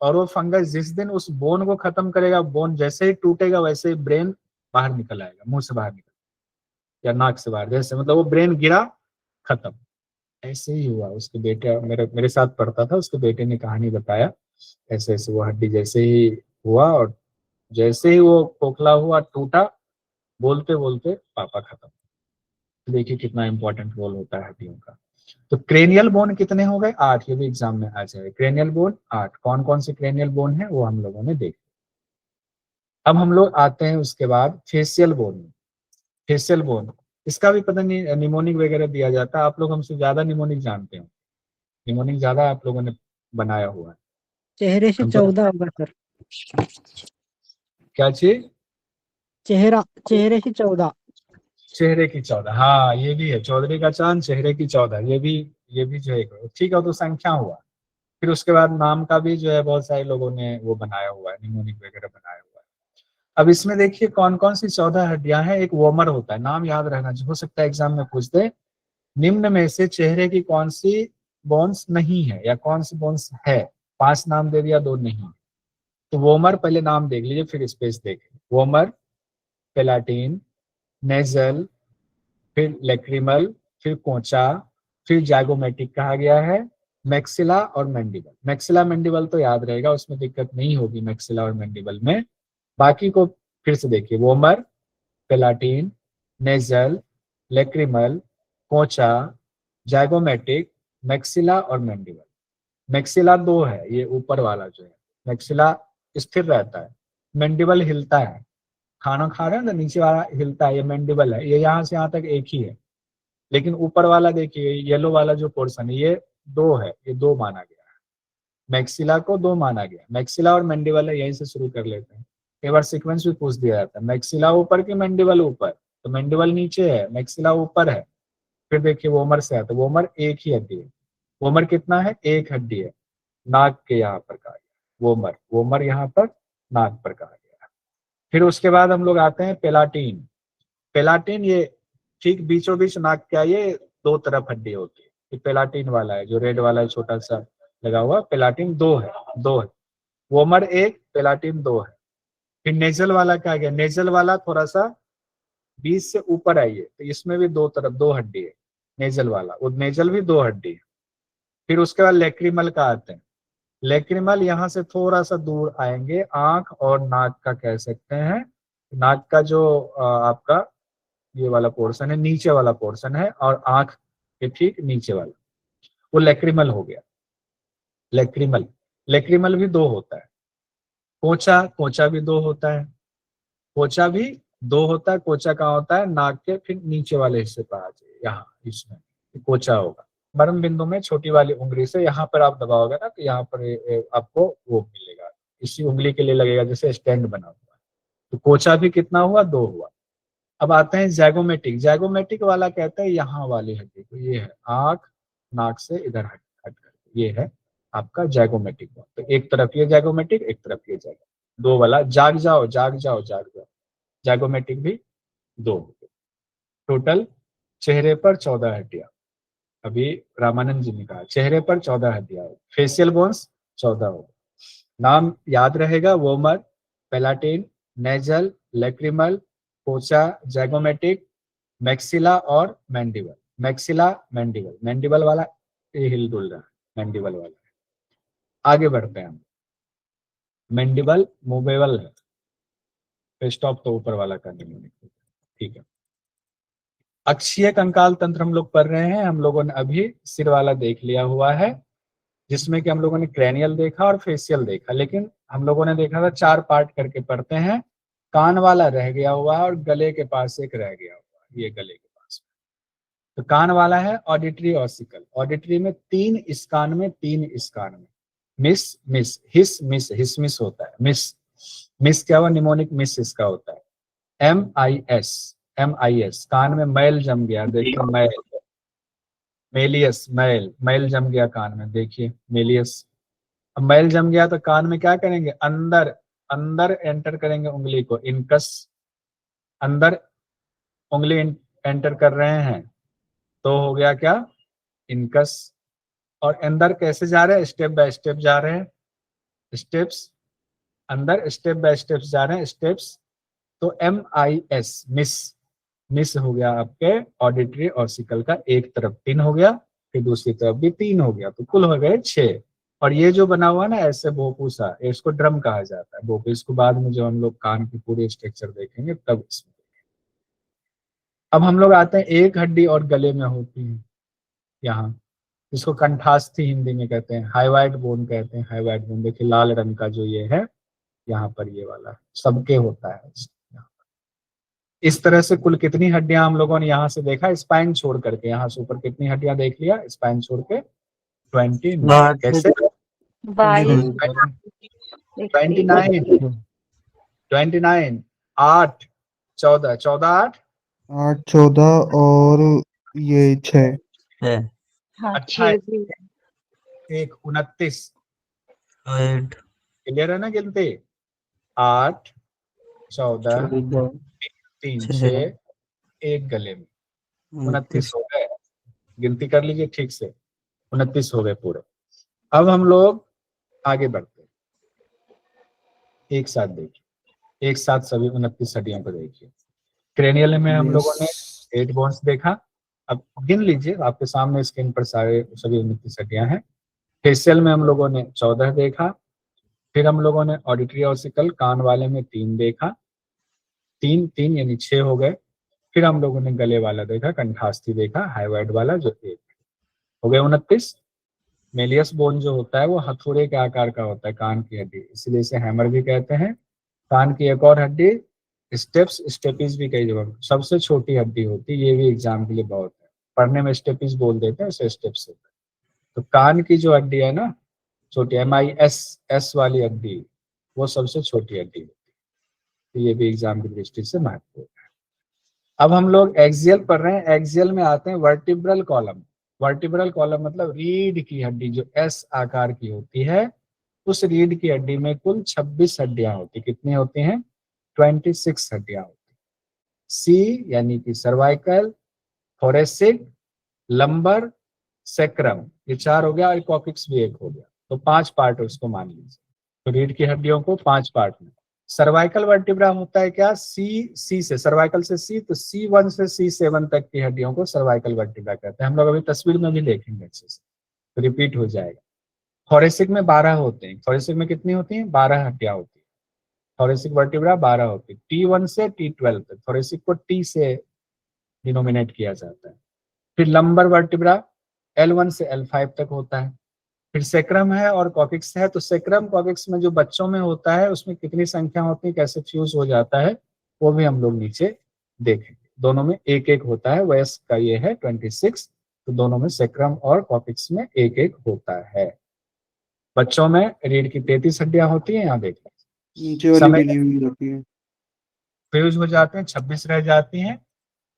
S1: और वो फंगस जिस दिन उस बोन को खत्म करेगा, बोन जैसे ही टूटेगा वैसे ही ब्रेन बाहर निकल आएगा, मुंह से बाहर निकल या नाक से बाहर, जैसे मतलब वो ब्रेन गिरा, खत्म। ऐसे ही हुआ उसके बेटे, मेरे मेरे साथ पढ़ता था, उसके बेटे ने कहानी बताया, ऐसे ऐसे वो हड्डी जैसे ही हुआ, और जैसे ही वो खोखला हुआ, टूटा, बोलते बोलते पापा खत्म। देखिए कितना इंपॉर्टेंट रोल होता है हड्डियों का। तो क्रेनियल बोन कितने हो गए? 8, ये भी एग्जाम में आ जाए। क्रेनियल बोन 8, कौन कौन से क्रेनियल बोन है वो हम लोगों ने देख। अब हम लोग आते हैं उसके बाद फेशियल बोन में। फेशियल बोन, इसका भी पता नहीं निमोनिक वगैरह दिया जाता है, आप लोग हमसे ज्यादा निमोनिक जानते हो, निमोनिक ज्यादा आप लोगों ने बनाया हुआ है।
S4: चेहरे से
S1: हमको
S4: 14 होगा सर।
S1: क्या चीज?
S4: चेहरे से 14।
S1: चेहरे की 14, हाँ ये भी है, चौधरी का चांद चेहरे की 14, ये भी जो है ठीक है, वो तो संख्या हुआ। फिर उसके बाद नाम का भी जो है बहुत सारे लोगों ने वो बनाया हुआ है, निमोनिक वगैरह बनाया हुआ है। अब इसमें देखिए कौन कौन सी 14 हड्डियां हैं। एक वोमर होता है, नाम याद रहना, हो सकता है एग्जाम में पूछ दे, निम्न में से चेहरे की कौन सी बोन्स नहीं है, या कौन सी बोन्स है। 5 नाम दे दिया, 2 नहीं। तो वोमर पहले नाम देख लीजिए, फिर स्पेस देखें। वोमर, पेलाटिन, नेजल, फिर लेक्रिमल, फिर कोचा, फिर जाइगोमेटिक कहा गया है, मैक्सिला और मैंडिबल। मैक्सिला मैंडिबल तो याद रहेगा, उसमें दिक्कत नहीं होगी मैक्सिला और मैंडिबल में। बाकी को फिर से देखिए, vomer, palatine, nasal, lacrimal, concha, zygomatic, maxilla और मैंडिबल। मैक्सिला 2 है, ये ऊपर वाला जो है मैक्सिला स्थिर रहता है, मैंडिबल हिलता है, खाना खा रहे हैं ना नीचे वाला हिलता है, ये मैंडिबल है, ये यहाँ से यहाँ तक एक ही है। लेकिन ऊपर वाला देखिए येलो वाला जो पोर्शन है ये 2 है, ये 2 माना गया है, मैक्सिला को 2 माना गया। मैक्सिला और मैंडिबल है, यहीं से शुरू कर लेते हैं। कई बार सीक्वेंस भी पूछ दिया जाता है, मैक्सिला ऊपर की मैंडिबल ऊपर, तो मैंडिबल नीचे है, मैक्सिला ऊपर है। फिर देखिए वोमर से आता है, वोमर एक ही हड्डी है, वोमर कितना है, एक हड्डी है, नाक के यहाँ पर कहा गया वोमर, वोमर यहाँ पर नाक पर कहा गया। फिर उसके बाद हम लोग आते हैं पेलाटीन। पेलाटीन ये ठीक बीचों बीच नाक का, ये 2 तरफ हड्डी होती है, ये पेलाटीन वाला है, जो रेड वाला है छोटा सा लगा हुआ, पेलाटीन 2 है, 2 है, वोमर 1, पेलाटीन 2 है। फिर नेजल वाला क्या गया, नेजल वाला थोड़ा सा बीच से ऊपर आइए, तो इसमें भी 2 तरफ 2 हड्डी है, नेजल वाला, वो नेजल भी 2 हड्डी है। फिर उसके बाद लेक्रिमल का आते हैं, लेक्रिमल यहाँ से थोड़ा सा दूर आएंगे, आंख और नाक का कह सकते हैं, नाक का जो आपका ये वाला पोर्शन है, नीचे वाला पोर्शन है, और आंख के ठीक नीचे वाला, वो लेक्रिमल हो गया। लेक्रिमल, लेक्रिमल भी 2 होता है। कोचा, कोचा भी 2 होता है, कोचा भी 2 होता है। कोचा कहाँ होता है, नाक के फिर नीचे वाले हिस्से पर आ जाए, यहाँ इसमें कोचा होगा। मर्म बिंदु में छोटी वाली उंगली से यहाँ पर आप दबाओगे ना, तो यहाँ पर आपको वो मिलेगा, इसी उंगली के लिए लगेगा, जैसे स्टैंड बना हुआ है। तो कोचा भी कितना हुआ, 2 हुआ। अब आते हैं जैगोमेटिक। जैगोमेटिक वाला कहते हैं यहाँ वाली हड्डी को, ये है आंख नाक से इधर हट कर, ये है आपका जैगोमेटिक। तो एक तरफ ये जैगोमेटिक, एक तरफ ये जैगो, 2 वाला। जाग जाओ जाग जाओ जाग जाओ, जैगोमेटिक भी 2। टोटल चेहरे पर 14 हड्डियां, अभी रामानंद जी ने कहा चेहरे पर 14 हड्डियां, फेशियल बोन्स 14 हो। नाम याद रहेगा, vomer, palatine, nasal, lacrimal, concha, zygomatic, maxilla और मैंडिबल। मैक्सिला, मैंडिबल, मैंडिबल वाला ये हिल डुल रहा है, मैंडिबल वाला। आगे बढ़ते हैं हम। मैंडिबल मूवेबल है, स्टॉप तो ऊपर वाला करने में, ठीक है। अक्षीय कंकाल तंत्र हम लोग पढ़ रहे हैं, हम लोगों ने अभी सिर वाला देख लिया हुआ है, जिसमें कि हम लोगों ने क्रैनियल देखा और फेशियल देखा, लेकिन हम लोगों ने देखा था 4 पार्ट करके पढ़ते हैं। कान वाला रह गया हुआ है और गले के पास एक रह गया हुआ है, ये गले के पास। तो कान वाला है ऑडिटरी ऑसिकल, ऑडिटरी में 3 इस कान में, 3 इस कान में, मिस मिस हिस मिस, हिस मिस होता है, मिस मिस क्या हुआ, निमोनिक मिस इसका होता है। MIS, MIS कान में मैल जम गया, देखिए मैल, मेलियस, मैल, मैल जम गया कान में, देखिए मेलियस। अब मैल जम गया तो कान में क्या करेंगे, अंदर अंदर एंटर करेंगे उंगली को, इनकस, अंदर उंगली एंटर कर रहे हैं तो हो गया क्या, इनकस। और अंदर कैसे जा रहे हैं, स्टेप बाय स्टेप जा रहे हैं, स्टेप्स अंदर स्टेप बाय स्टेप्स जा रहे हैं, स्टेप्स। तो MIS मिस, मिस हो गया आपके ऑडिटरी ऑसिकल का, एक तरफ 3 हो गया, फिर दूसरी तरफ भी 3 हो गया, तो कुल हो गए 6। और ये जो बना हुआ ना ऐसे भोपूसा, इसको ड्रम कहा जाता है, भोपू। इसको बाद में जो हम लोग कान की पूरी स्ट्रक्चर देखेंगे तब इसमें। अब हम लोग आते हैं एक हड्डी और गले में होती है यहाँ, इसको कंठास्थी हिंदी में कहते हैं, हाइवाइड बोन कहते हैं, हाइवाइड बोन। देखिए लाल रंग का जो ये है यहाँ पर, ये वाला सबके होता है। इस तरह से कुल कितनी हड्डियां हम लोगों ने यहाँ से देखा, स्पाइन छोड़ करके, यहाँ से ऊपर कितनी हड्डियां देख लिया, स्पाइन छोड़ के 29। कैसे 29, 8, 14, 14, 8,
S5: 8, 14 और ये 6
S2: है।
S1: अच्छा 1, 29। क्लियर है ना गिनती, 8, 14, 3, 6, 1 गले में, 29 हो गए। गिनती कर लीजिए ठीक से, 29 हो गए पूरे। अब हम लोग आगे बढ़ते हैं, एक साथ देखिए, एक साथ सभी 29 हड्डियों को देखिए। क्रेनियल में हम लोगों ने 8 बोन्स देखा, अब गिन लीजिए, आपके सामने स्क्रीन पर सारे सभी 29 हड्डियां हैं। फेशियल में हम लोगों ने 14 देखा, फिर हम लोगों ने ऑडिटरी ऑसिकल कान वाले में 3 देखा, 3 यानी 6 हो गए। फिर हम लोगों ने गले वाला देखा, कंठास्थी देखा, हाइवाइड वाला जो 1 हो गए 29। मेलियस बोन जो होता है वो हथौड़े के आकार का होता है, कान की हड्डी, इसलिए इसे हैमर भी कहते हैं। कान की एक और हड्डी स्टेपिस भी कई जगह सबसे छोटी हड्डी होती है, ये भी एग्जाम के लिए बहुत है, पढ़ने में स्टेपिस बोल देते हैं, उसे स्टेप्स होता है। तो कान की जो हड्डी है ना छोटी, MIS वाली हड्डी, वो सबसे छोटी हड्डी होती है, तो ये भी एग्जाम की दृष्टि से महत्वपूर्ण है। अब हम लोग एक्सियल पढ़ रहे हैं, एक्सियल में आते हैं वर्टिब्रल कॉलम। वर्टिब्रल कॉलम मतलब रीढ़ की हड्डी जो एस आकार की होती है, उस रीढ़ की हड्डी में कुल 26 हड्डियां होती, कितनी होती हैं? 26 हड्डियां होती। सी यानी कि सर्वाइकल, थोरेसिक, लंबर, सेक्रम, ये 4 हो गया, और कॉकिक्स भी 1 हो गया, तो 5 पार्ट उसको मान लीजिए। तो रीढ़ की हड्डियों को 5 पार्ट में। सर्वाइकल वर्टिब्रा होता है क्या? सी से, सर्वाइकल से सी, तो C1 से C7 तक की हड्डियों को सर्वाइकल वर्टिब्रा कहते हैं। हम लोग अभी तस्वीर में भी देखेंगे अच्छे से, तो रिपीट हो जाएगा। थोरेसिक में 12 होते हैं। थोरेसिक में कितनी होती हैं? 12 हड्डियां होती है। थोरेसिक वर्टिब्रा 12 होती है, T1 से T12 तक। थोरेसिक को T से डिनोमिनेट किया जाता है। फिर लंबर वर्टिब्रा L1 से L5 तक होता है। फिर सेक्रम है और कॉकिक्स है, तो सेक्रम कॉकिक्स में जो बच्चों में होता है उसमें कितनी संख्या होती है, कैसे फ्यूज हो जाता है, वो भी हम लोग नीचे देखेंगे। दोनों में 1-1 होता है, वयस्क का ये है 26, तो दोनों में सेक्रम और कॉकिक्स में 1-1 होता है। बच्चों में रीढ़ की 33 हड्डियां होती है, यहाँ देखिए
S5: नीचे वाली
S1: समय
S5: गिनी हुई रहती है।
S1: फ्यूज हो जाते हैं, 26 रह जाती हैं,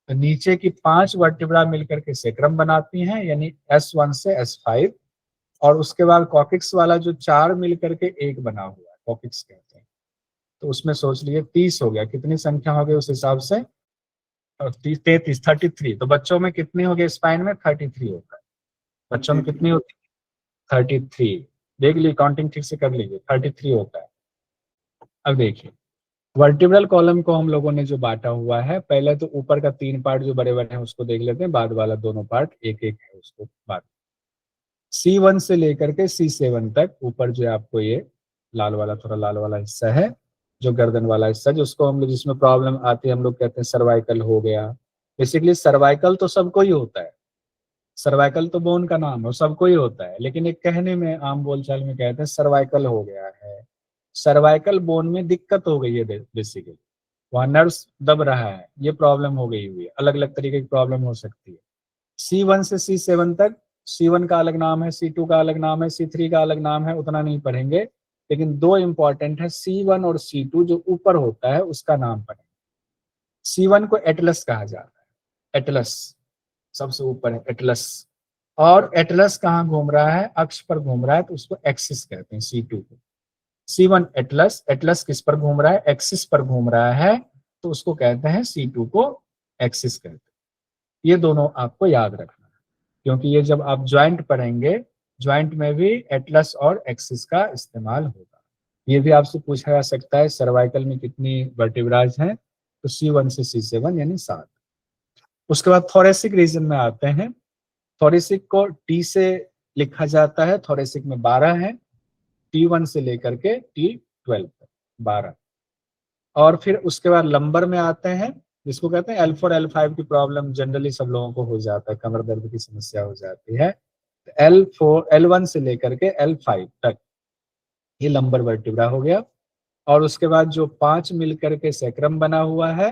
S1: तो नीचे की 5 वर्टिब्रा मिलकर के सेक्रम बनाती हैं, यानी S1 से S5, और उसके बाद कॉकिक्स वाला जो 4 मिलकर के 1 बना हुआ है, कॉकिक्स कहते हैं, तो उसमें सोच लिए 30 हो गया। कितनी संख्या हो गई उस हिसाब से? 33, 33। तो बच्चों में कितनी हो गई? स्पाइन में 33 होता है। बच्चों में कितनी होती है? 33। देख लीजिए, काउंटिंग ठीक से कर लीजिए, 33 होता है। अब देखिए वर्टिब्रल कॉलम को हम लोगों ने जो बांटा हुआ है, पहले तो ऊपर का 3 पार्ट जो बड़े बड़े हैं उसको देख लेते हैं, बाद वाला दोनों पार्ट 1-1 है, उसको बांट। C1 से लेकर के C7 तक ऊपर जो है आपको ये लाल वाला, थोड़ा लाल वाला हिस्सा है, जो गर्दन वाला हिस्सा, जिसको हम लोग, जिसमें प्रॉब्लम आती है, हम लोग कहते हैं सर्वाइकल हो गया। बेसिकली सर्वाइकल तो सबको ही होता है, सर्वाइकल तो बोन का नाम है, सबको ही होता है, लेकिन एक कहने में, आम बोलचाल में कहते हैं सर्वाइकल हो गया है। सर्वाइकल बोन में दिक्कत हो गई है, बेसिकली वहाँ नर्व्स दब रहा है, ये प्रॉब्लम हो गई हुई है। अलग अलग तरीके की प्रॉब्लम हो सकती है। C1 से C7 तक, C1 का अलग नाम है, C2 का अलग नाम है, C3 का अलग नाम है, उतना नहीं पढ़ेंगे, लेकिन 2 इंपॉर्टेंट है, C1 और C2, जो ऊपर होता है उसका नाम पढ़ेंगे। C1 को एटलस कहा जाता है, एटलस सबसे ऊपर है एटलस, और एटलस कहाँ घूम रहा है? अक्ष पर घूम रहा है, तो उसको एक्सिस कहते हैं। C2 को C1 एटलस, एटलस किस पर घूम रहा है? एक्सिस पर घूम रहा है, तो उसको कहते हैं C2 को एक्सिस कहते हैं। ये दोनों आपको याद रखना है, क्योंकि ये जब आप ज्वाइंट पढ़ेंगे, ज्वाइंट में भी एटलस और एक्सिस का इस्तेमाल होगा। ये भी आपसे पूछा जा सकता है सर्वाइकल में कितनी वर्टिब्राज हैं, तो C1 से C7 यानी 7। उसके बाद थोरेसिक रीजन में आते हैं। थोरेसिक को T से लिखा जाता है, थोरेसिक में 12 है, T1 से लेकर के T12 तक 12। और फिर उसके बाद लंबर में आते हैं, जिसको कहते हैं L4 L5 की प्रॉब्लम जनरली सब लोगों को हो जाता है, कमर दर्द की समस्या हो जाती है। L1 से लेकर के L5 तक ये लंबर वर्टिब्रा हो गया। और उसके बाद जो 5 मिलकर के सेक्रम बना हुआ है,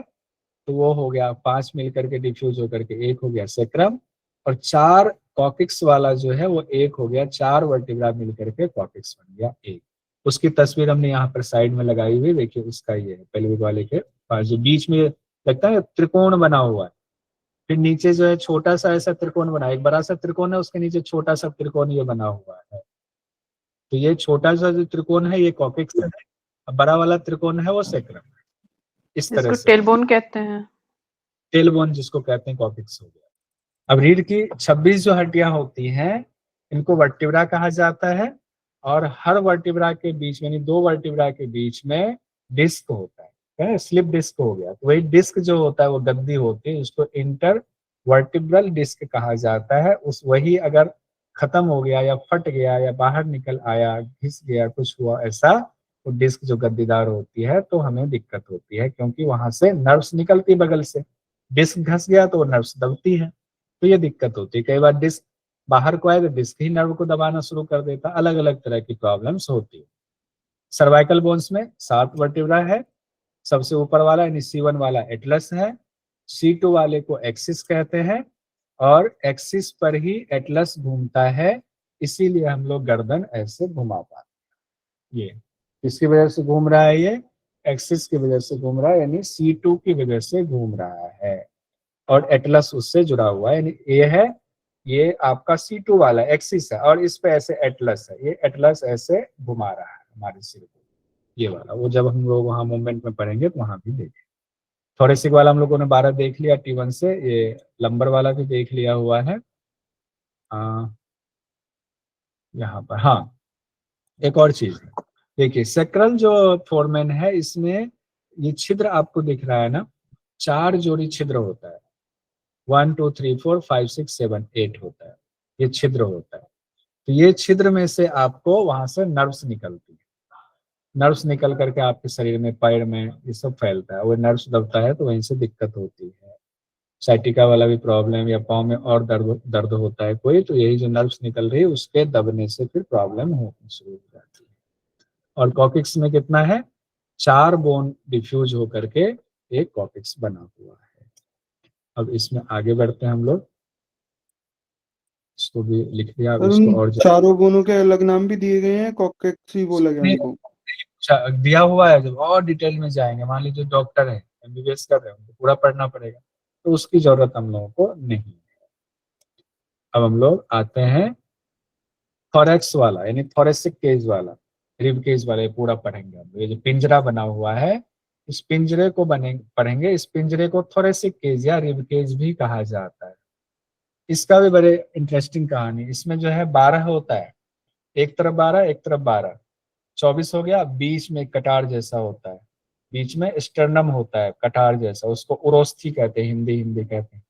S1: तो वो हो गया 5 मिलकर के डिफ्यूज होकर के 1 हो गया सेक्रम, और 4 कॉकिक्स वाला जो है वो 1 हो गया, 4 वर्टिब्रा मिलकर के कॉकिक्स बन गया 1। उसकी तस्वीर हमने यहाँ पर साइड में लगाई हुई, देखिए उसका ये है, पेल्विक वाले के पास जो बीच में लगता है त्रिकोण बना हुआ है, फिर नीचे जो है छोटा सा ऐसा त्रिकोण बना है, एक बड़ा सा त्रिकोण है, उसके नीचे छोटा सा त्रिकोण ये बना हुआ है। तो ये छोटा सा जो त्रिकोण है ये कॉकिक्स है, बड़ा वाला त्रिकोण है वो सेक्रम है। इस तरह
S2: इसको
S1: से
S2: टेलबोन कहते हैं।
S1: टेलबोन जिसको कहते हैं कॉकिक्स हो गया। अब रीढ़ की 26 जो हड्डियां होती हैं, इनको वर्टिब्रा कहा जाता है, और हर वर्टिब्रा के बीच में, यानी 2 वर्टिब्रा के बीच में डिस्क होता है, स्लिप डिस्क हो गया। तो वही डिस्क जो होता है वो गद्दी होती है, उसको इंटर वर्टिब्रल डिस्क कहा जाता है। उस वही अगर खत्म हो गया या फट गया या बाहर निकल आया, घिस गया, कुछ हुआ ऐसा, वो डिस्क जो गद्दीदार होती है तो हमें दिक्कत होती है, क्योंकि वहां से नर्व्स निकलती बगल से, डिस्क घस गया तो वो नर्व्स दबती है, तो ये दिक्कत होती है। कई बार डिस्क बाहर को आए तो डिस्क ही नर्व को दबाना शुरू कर देता, अलग अलग तरह की प्रॉब्लम्स होती है। सर्वाइकल बोन्स में 7 वर्टिब्रा है, सबसे ऊपर वाला यानी C1 वाला एटलस है, C2 वाले को एक्सिस कहते हैं, और एक्सिस पर ही एटलस घूमता है, इसीलिए हम लोग गर्दन ऐसे घुमा पाते। ये किसकी वजह से घूम रहा है? ये एक्सिस की वजह से घूम रहा है, यानी C2 की वजह से घूम रहा है, और एटलस उससे जुड़ा हुआ है, यानी ये है, ये आपका C2 वाला एक्सिस है, और इस पे ऐसे एटलस है, ये एटलस ऐसे घुमा रहा है हमारे सिर को, ये वाला। वो जब हम लोग वहाँ मूवमेंट में पढ़ेंगे तो वहां भी देखेंगे। थोरेसिक वाला हम लोगों ने 12 देख लिया T1 से, ये लंबर वाला भी देख लिया हुआ है। यहाँ पर हाँ एक और चीज है, देखिए सेक्रल जो फोरमेन है, इसमें ये छिद्र आपको दिख रहा है ना, 4 जोड़ी छिद्र होता है, 1 2 3 4 5 6 7 8 होता है, ये छिद्र होता है। तो ये छिद्र में से आपको वहां से नर्व्स निकलती है, नर्व्स निकल करके आपके शरीर में, पैर में, ये सब फैलता है, वो नर्व्स दबता है तो वहीं से दिक्कत होती है। साइटिका वाला भी प्रॉब्लम, या पाँव में और दर्द होता है कोई, तो यही जो नर्व्स निकल रही है उसके दबने से फिर प्रॉब्लम होनी शुरू हो जाती है। और कॉकिक्स में कितना है? 4 बोन डिफ्यूज होकर के एक कॉकिक्स बना हुआ है। अब इसमें आगे बढ़ते हैं हम लोग, इसको भी लिख दिया, अब
S5: सर
S1: इसको
S5: उन
S1: और
S5: चारों बोनों के अलग नाम भी दिए गए हैं, कॉकेक्स ही बोला गया उनको?
S1: दिया हुआ है। जब और डिटेल में जाएंगे, मान लीजिए डॉक्टर है, MBBS कर रहे हैं, उनको पूरा पढ़ना पड़ेगा, तो उसकी जरूरत हम लोगों को नहीं है। अब हम लोग आते हैं थोरेक्स वाला, यानी थोरेसिक केज वाला, रिब केज वाला, ये पूरा पढ़ेंगे हम। ये जो पिंजरा बना हुआ है, इस पिंजरे को पढ़ेंगे। इस पिंजरे को थोरेसिक केज या रिब केज भी कहा जाता है। इसका भी बड़े इंटरेस्टिंग कहानी, इसमें जो है 12 होता है, एक तरफ 12 एक तरफ 12, 24 हो गया। बीच में कटार जैसा होता है, बीच में स्टर्नम होता है कटार जैसा, उसको उरोस्थी कहते हैं, हिंदी कहते हैं,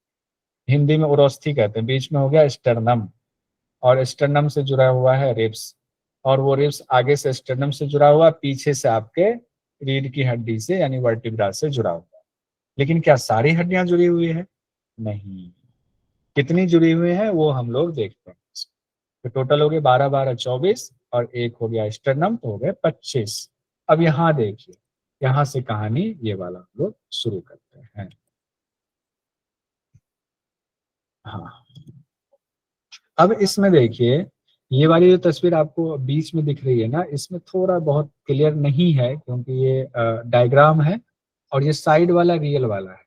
S1: हिंदी में उरोस्थी कहते हैं। बीच में हो गया स्टर्नम, और स्टर्नम से जुड़ा हुआ है रिब्स, और वो रिब्स आगे से स्टर्नम से जुड़ा हुआ, पीछे से आपके रीढ़ की हड्डी से यानी वर्टिब्रा से जुड़ा हुआ। लेकिन क्या सारी हड्डियां जुड़ी हुई है? नहीं। कितनी जुड़ी हुई है वो हम लोग देखते हैं। तो टोटल हो गए 12 12 24, और एक हो गया स्टर्नम, तो हो गए 25। अब यहाँ देखिए, यहाँ से कहानी ये वाला हम लोग शुरू करते हैं। हाँ, अब इसमें देखिए, ये वाली जो तस्वीर आपको बीच में दिख रही है ना, इसमें थोड़ा बहुत क्लियर नहीं है, क्योंकि ये डायग्राम है, और ये साइड वाला रियल वाला है,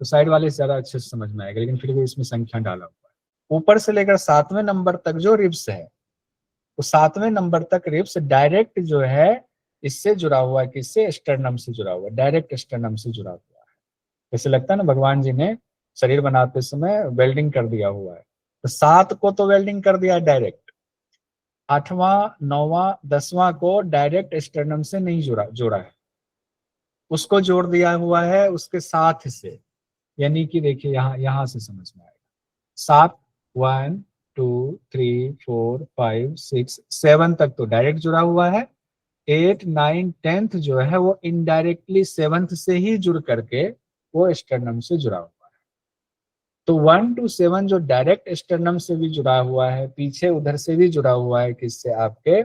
S1: तो साइड वाले से ज्यादा अच्छे से समझ में आएगा, लेकिन फिर भी इसमें संख्या डाला हुआ है। ऊपर से लेकर 7वें नंबर तक जो रिब्स है, तो 7वें नंबर तक रिब्स डायरेक्ट जो है इससे जुड़ा हुआ है, किससे? स्टर्नम से जुड़ा हुआ है, डायरेक्ट स्टर्नम से जुड़ा हुआ है। जैसे लगता है ना भगवान जी ने शरीर बनाते समय वेल्डिंग कर दिया हुआ है, तो 7 को तो वेल्डिंग कर दिया डायरेक्ट, 8वां 9वां 10वां को डायरेक्ट स्टर्नम से नहीं जोड़ा है, उसको जोड़ दिया हुआ है उसके साथ से। यानी कि देखिए यहाँ से समझ में आएगा। 7 1 2 3 4 5 6 7 तक तो डायरेक्ट जुड़ा हुआ है, 8 9 10th जो है वो इनडायरेक्टली 7th से ही जुड़ करके वो स्टर्नम से जुड़ा हुआ है। तो 1 to 7 जो डायरेक्ट स्टर्नम से भी जुड़ा हुआ है, पीछे उधर से भी जुड़ा हुआ है, किससे? आपके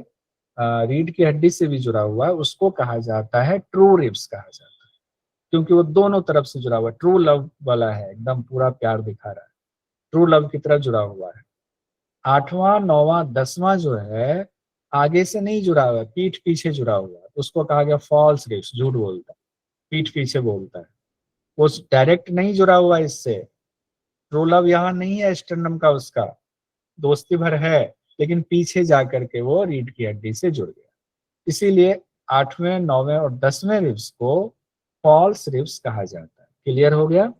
S1: रीढ़ की हड्डी से भी जुड़ा हुआ है, उसको कहा जाता है ट्रू रिब्स कहा जाता है, क्योंकि वो दोनों तरफ से जुड़ा हुआ है। ट्रू लव वाला है, एकदम पूरा प्यार दिखा रहा है, ट्रू लव की तरह जुड़ा हुआ है। 8वां 9वां 10वां जो है आगे से नहीं जुड़ा हुआ है, पीठ पीछे जुड़ा हुआ है, उसको कहा गया फॉल्स रिब्स, झूठ बोलता है, पीठ पीछे बोलता है, वो डायरेक्ट नहीं जुड़ा हुआ है इससे। ट्रू लव यहाँ नहीं है स्टर्नम का, उसका दोस्ती भर है, लेकिन पीछे जा करके वो रीढ़ की हड्डी से जुड़ गया, इसीलिए 8वें 9वें और 10वें रिब्स को फॉल्स रिब्स कहा जाता है। क्लियर हो गया?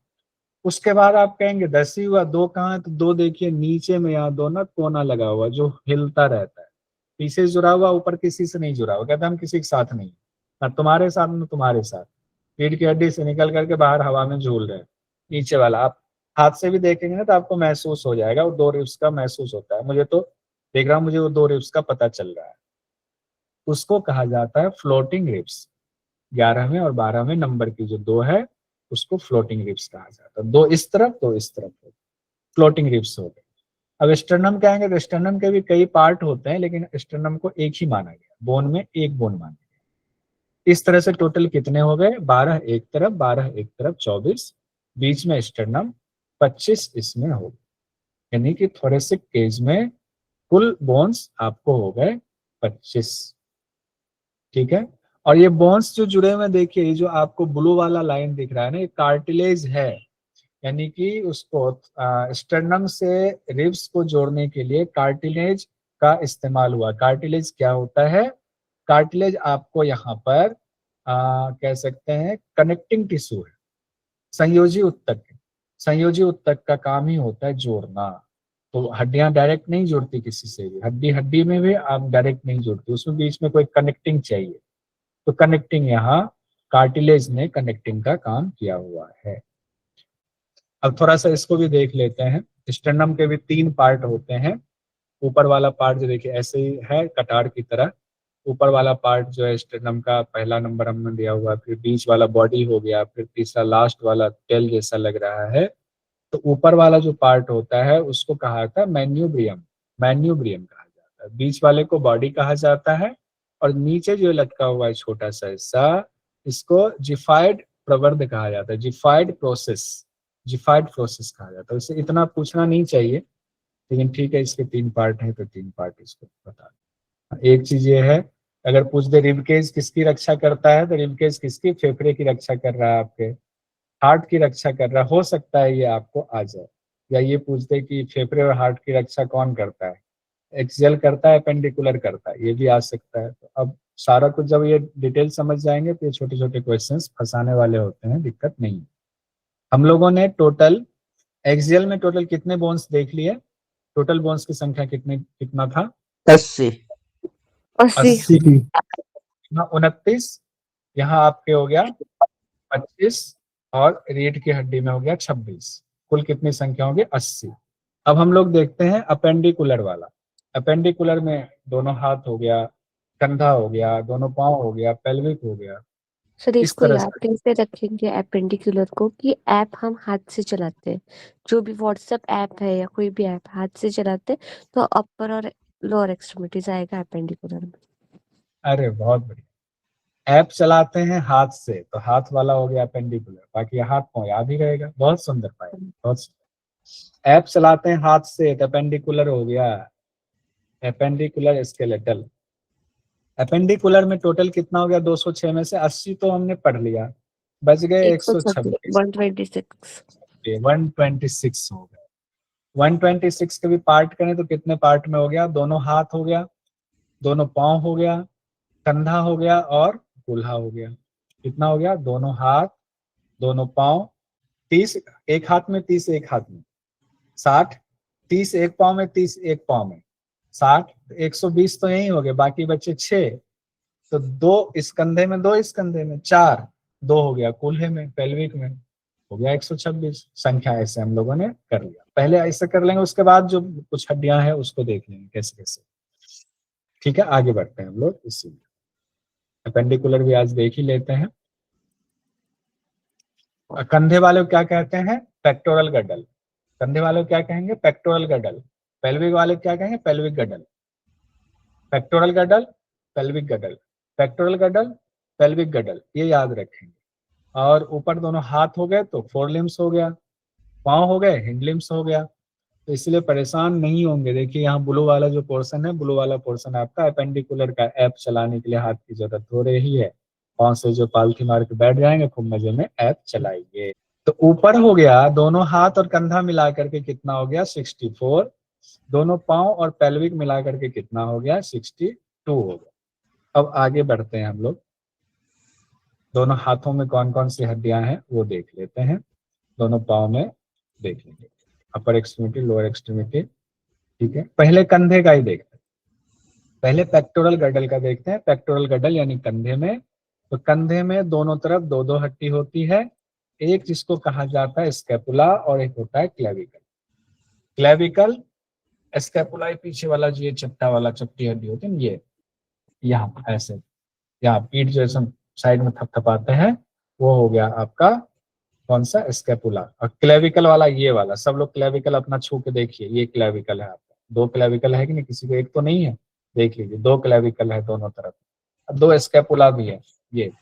S1: उसके बाद आप कहेंगे 10 ही हुआ, 2 कहाँ है? तो 2 देखिए नीचे में, यहाँ 2 ना कोना लगा हुआ जो हिलता रहता है, पीछे से जुड़ा हुआ, ऊपर किसी से नहीं जुड़ा हुआ। कहते हैं हम किसी के साथ नहीं, ना तुम्हारे साथ ना तुम्हारे साथ, रीढ़ की हड्डी से निकल करके बाहर हवा में झूल रहे हैं। नीचे वाला आप हाथ से भी देखेंगे ना तो आपको महसूस हो जाएगा, वो 2 रिब्स का महसूस होता है। मुझे तो देख रहा हूँ, मुझे वो 2 रिब्स का पता चल रहा है। उसको कहा जाता है फ्लोटिंग रिब्स। 11वें और 12वें नंबर की जो दो है उसको फ्लोटिंग रिब्स कहा जाता है। दो इस तरफ दो इस तरफ, फ्लोटिंग रिब्स हो गए। अब स्टर्नम क्या है, तो स्टर्नम के भी कई पार्ट होते हैं, लेकिन स्टर्नम को एक ही माना गया, बोन में एक बोन माना गया। इस तरह से टोटल कितने हो गए, 12 एक तरफ 12 एक तरफ 24, बीच में स्टर्नम 25 इसमें हो गए। यानी कि थोरेसिक केज में कुल बोन्स आपको हो गए 25। ठीक है। और ये बोन्स जो जुड़े हुए देखिए, ये जो आपको ब्लू वाला लाइन दिख रहा है ना, ये कार्टिलेज है। यानी कि उसको स्टर्नम से रिब्स को जोड़ने के लिए कार्टिलेज का इस्तेमाल हुआ। कार्टिलेज क्या होता है, कार्टिलेज आपको यहाँ पर कह सकते हैं कनेक्टिंग टिश्यू है, संयोजी उत्तक। संयोजी उत्तक का काम ही होता है जोड़ना। तो हड्डियां डायरेक्ट नहीं जुड़ती किसी से भी, हड्डी हड्डी में भी आप डायरेक्ट नहीं जुड़ती, उसमें बीच में कोई कनेक्टिंग चाहिए। तो कनेक्टिंग यहाँ कार्टिलेज ने कनेक्टिंग का काम किया हुआ है। अब थोड़ा सा इसको भी देख लेते हैं। स्टर्नम के भी 3 पार्ट होते हैं। ऊपर वाला पार्ट जो देखिए ऐसे ही है कटार की तरह। ऊपर वाला पार्ट जो है स्टर्नम का पहला नंबर हमने दिया हुआ, फिर बीच वाला बॉडी हो गया, फिर तीसरा लास्ट वाला टेल जैसा लग रहा है। तो ऊपर वाला जो पार्ट होता है उसको कहा जाता है मैन्यूब्रियम। मैन्यूब्रियम कहा जाता है। बीच वाले को बॉडी कहा जाता है, और नीचे जो लटका हुआ है छोटा सा हिस्सा, इसको जिफाइड प्रवर्ध कहा जाता है। जिफाइड प्रोसेस, जिफाइड प्रोसेस कहा जाता है। उससे इतना पूछना नहीं चाहिए, लेकिन ठीक है, इसके 3 पार्ट हैं तो 3 पार्ट इसको बता। एक चीज ये है, अगर पूछ दे रिबकेज किसकी रक्षा करता है, तो रिबकेज किसकी, फेफड़े की रक्षा कर रहा है, आपके हार्ट की रक्षा कर रहा है। हो सकता है ये आपको आ जाए। या ये पूछ दे कि फेफड़े और हार्ट की रक्षा कौन करता है, एक्सियल करता है अपेंडिकुलर करता है, ये भी आ सकता है। तो अब सारा कुछ जब ये डिटेल समझ जाएंगे तो ये छोटे छोटे क्वेश्चंस फंसाने वाले होते हैं, दिक्कत नहीं है। हम लोगों ने टोटल एक्सियल में टोटल कितने बोन्स देख लिए, टोटल बोन्स की संख्या कितना था,
S2: 80।
S1: 80 की। यहाँ 29, यहाँ आपके हो गया 25, और रीढ़ की हड्डी में हो गया 26। कुल कितनी संख्या होगी, 80। अब हम लोग देखते हैं अपेंडिकुलर वाला। अपेंडिकुलर में दोनों हाथ हो गया, कंधा हो गया, दोनों पांव हो गया, पेल्विक हो गया।
S3: सर
S1: इस
S3: इसको
S1: तरह
S3: याद
S1: से
S3: कैसे रखेंगे एपेंडिकुलर को, कि ऐप हम हाथ से चलाते हैं, जो भी व्हाट्सएप ऐप है या कोई भी ऐप हाथ से चलाते हैं, तो अपर और लोअर एक्सट्रीमिटीज आएगा एपेंडिकुलर में।
S1: अरे बहुत बढ़िया। ऐप चलाते हैं हाथ से, तो हाथ वाला हो गया अपेंडिकुलर, बाकी हाथ पांव याद ही रहेगा। बहुत सुंदर पाया, बहुत सुंदर। ऐप चलाते हैं हाथ से तो अपेंडिकुलर हो गया एपेंडिकुलर स्केलेटल। एपेंडिकुलर में टोटल कितना हो गया, 206 में से 80 तो हमने पढ़ लिया, बच गए 126।
S3: 126।
S1: 126 हो गए। 126 के भी पार्ट करें तो कितने पार्ट में हो गया, दोनों हाथ हो गया, दोनों पांव हो गया, कंधा हो गया, और कूल्हा हो गया। कितना हो गया, दोनों हाथ दोनों पांव, 30 एक हाथ में, 30 एक हाथ में, 60, 30 एक पांव में, 30 एक पांव में, 60, 120 तो यही हो गए, बाकी बचे 6। तो 2 इस कंधे में, 2 इस कंधे में, 4, 2 हो गया कूल्हे में, पेल्विक में, हो गया 126 संख्या। ऐसे हम लोगों ने कर लिया। पहले ऐसे कर लेंगे, उसके बाद जो कुछ हड्डियां हैं उसको देख लेंगे कैसे कैसे। ठीक है, आगे बढ़ते हैं हम लोग। इसी अपेंडिकुलर भी आज देख ही लेते हैं। कंधे वाले को क्या कहते हैं, पेक्टोरल गडल। कंधे वाले को क्या कहेंगे, पेक्टोरल गडल। पेल्विक वाले क्या कहेंगे, pelvic गडल। Pectoral गडल, pelvic गडल, pectoral गडल, pelvic गडल, ये याद रखेंगे। और ऊपर दोनों हाथ हो गए तो फोर लिम्स हो गया, पांव हो गए हिंड लिम्स हो गया। तो इसलिए परेशान नहीं होंगे। देखिए यहाँ ब्लू वाला जो पोर्शन है, ब्लू वाला पोर्शन आपका अपेंडिकुलर का। ऐप चलाने के लिए हाथ की जरूरत हो रही है, पांव से जो पालथी मार के बैठ जाएंगे खूब मजे में ऐप चलाइए। तो ऊपर हो गया दोनों हाथ और कंधा मिला करके कितना हो गया, 64। दोनों पांव और पेल्विक मिला करके कितना हो गया, 62 हो गया। अब आगे बढ़ते हैं हम लोग। दोनों हाथों में कौन कौन सी हड्डियां हैं वो देख लेते हैं। दोनों पाँव में देख लेंगे, अपर एक्सट्रीमिटी, लोअर एक्सट्रीमिटी। ठीक है, पहले कंधे का ही देखते हैं। पहले पेक्टोरल गडल का देखते हैं। पेक्टोरल गडल यानी कंधे में। तो कंधे में दोनों तरफ 2-2 हड्डी होती है, एक जिसको कहा जाता है स्कैपुला और एक होता है क्लेविकल। क्लेविकल, स्कैपुला पीछे वाला जो ये चट्टा वाला चपटी हड्डी होती है ये, यहाँ ऐसे, यहाँ पीठ जो ऐसे साइड में थपथपाते हैं, वो हो गया आपका कौन सा, स्कैपुला। और क्लेविकल वाला ये वाला, सब लोग क्लेविकल अपना छू के देखिए, ये क्लेविकल है आपका। दो क्लेविकल है कि नहीं, किसी को एक तो नहीं है, देख लीजिए, दो क्लेविकल है दोनों तरफ। अब दो स्कैपुला भी है, ये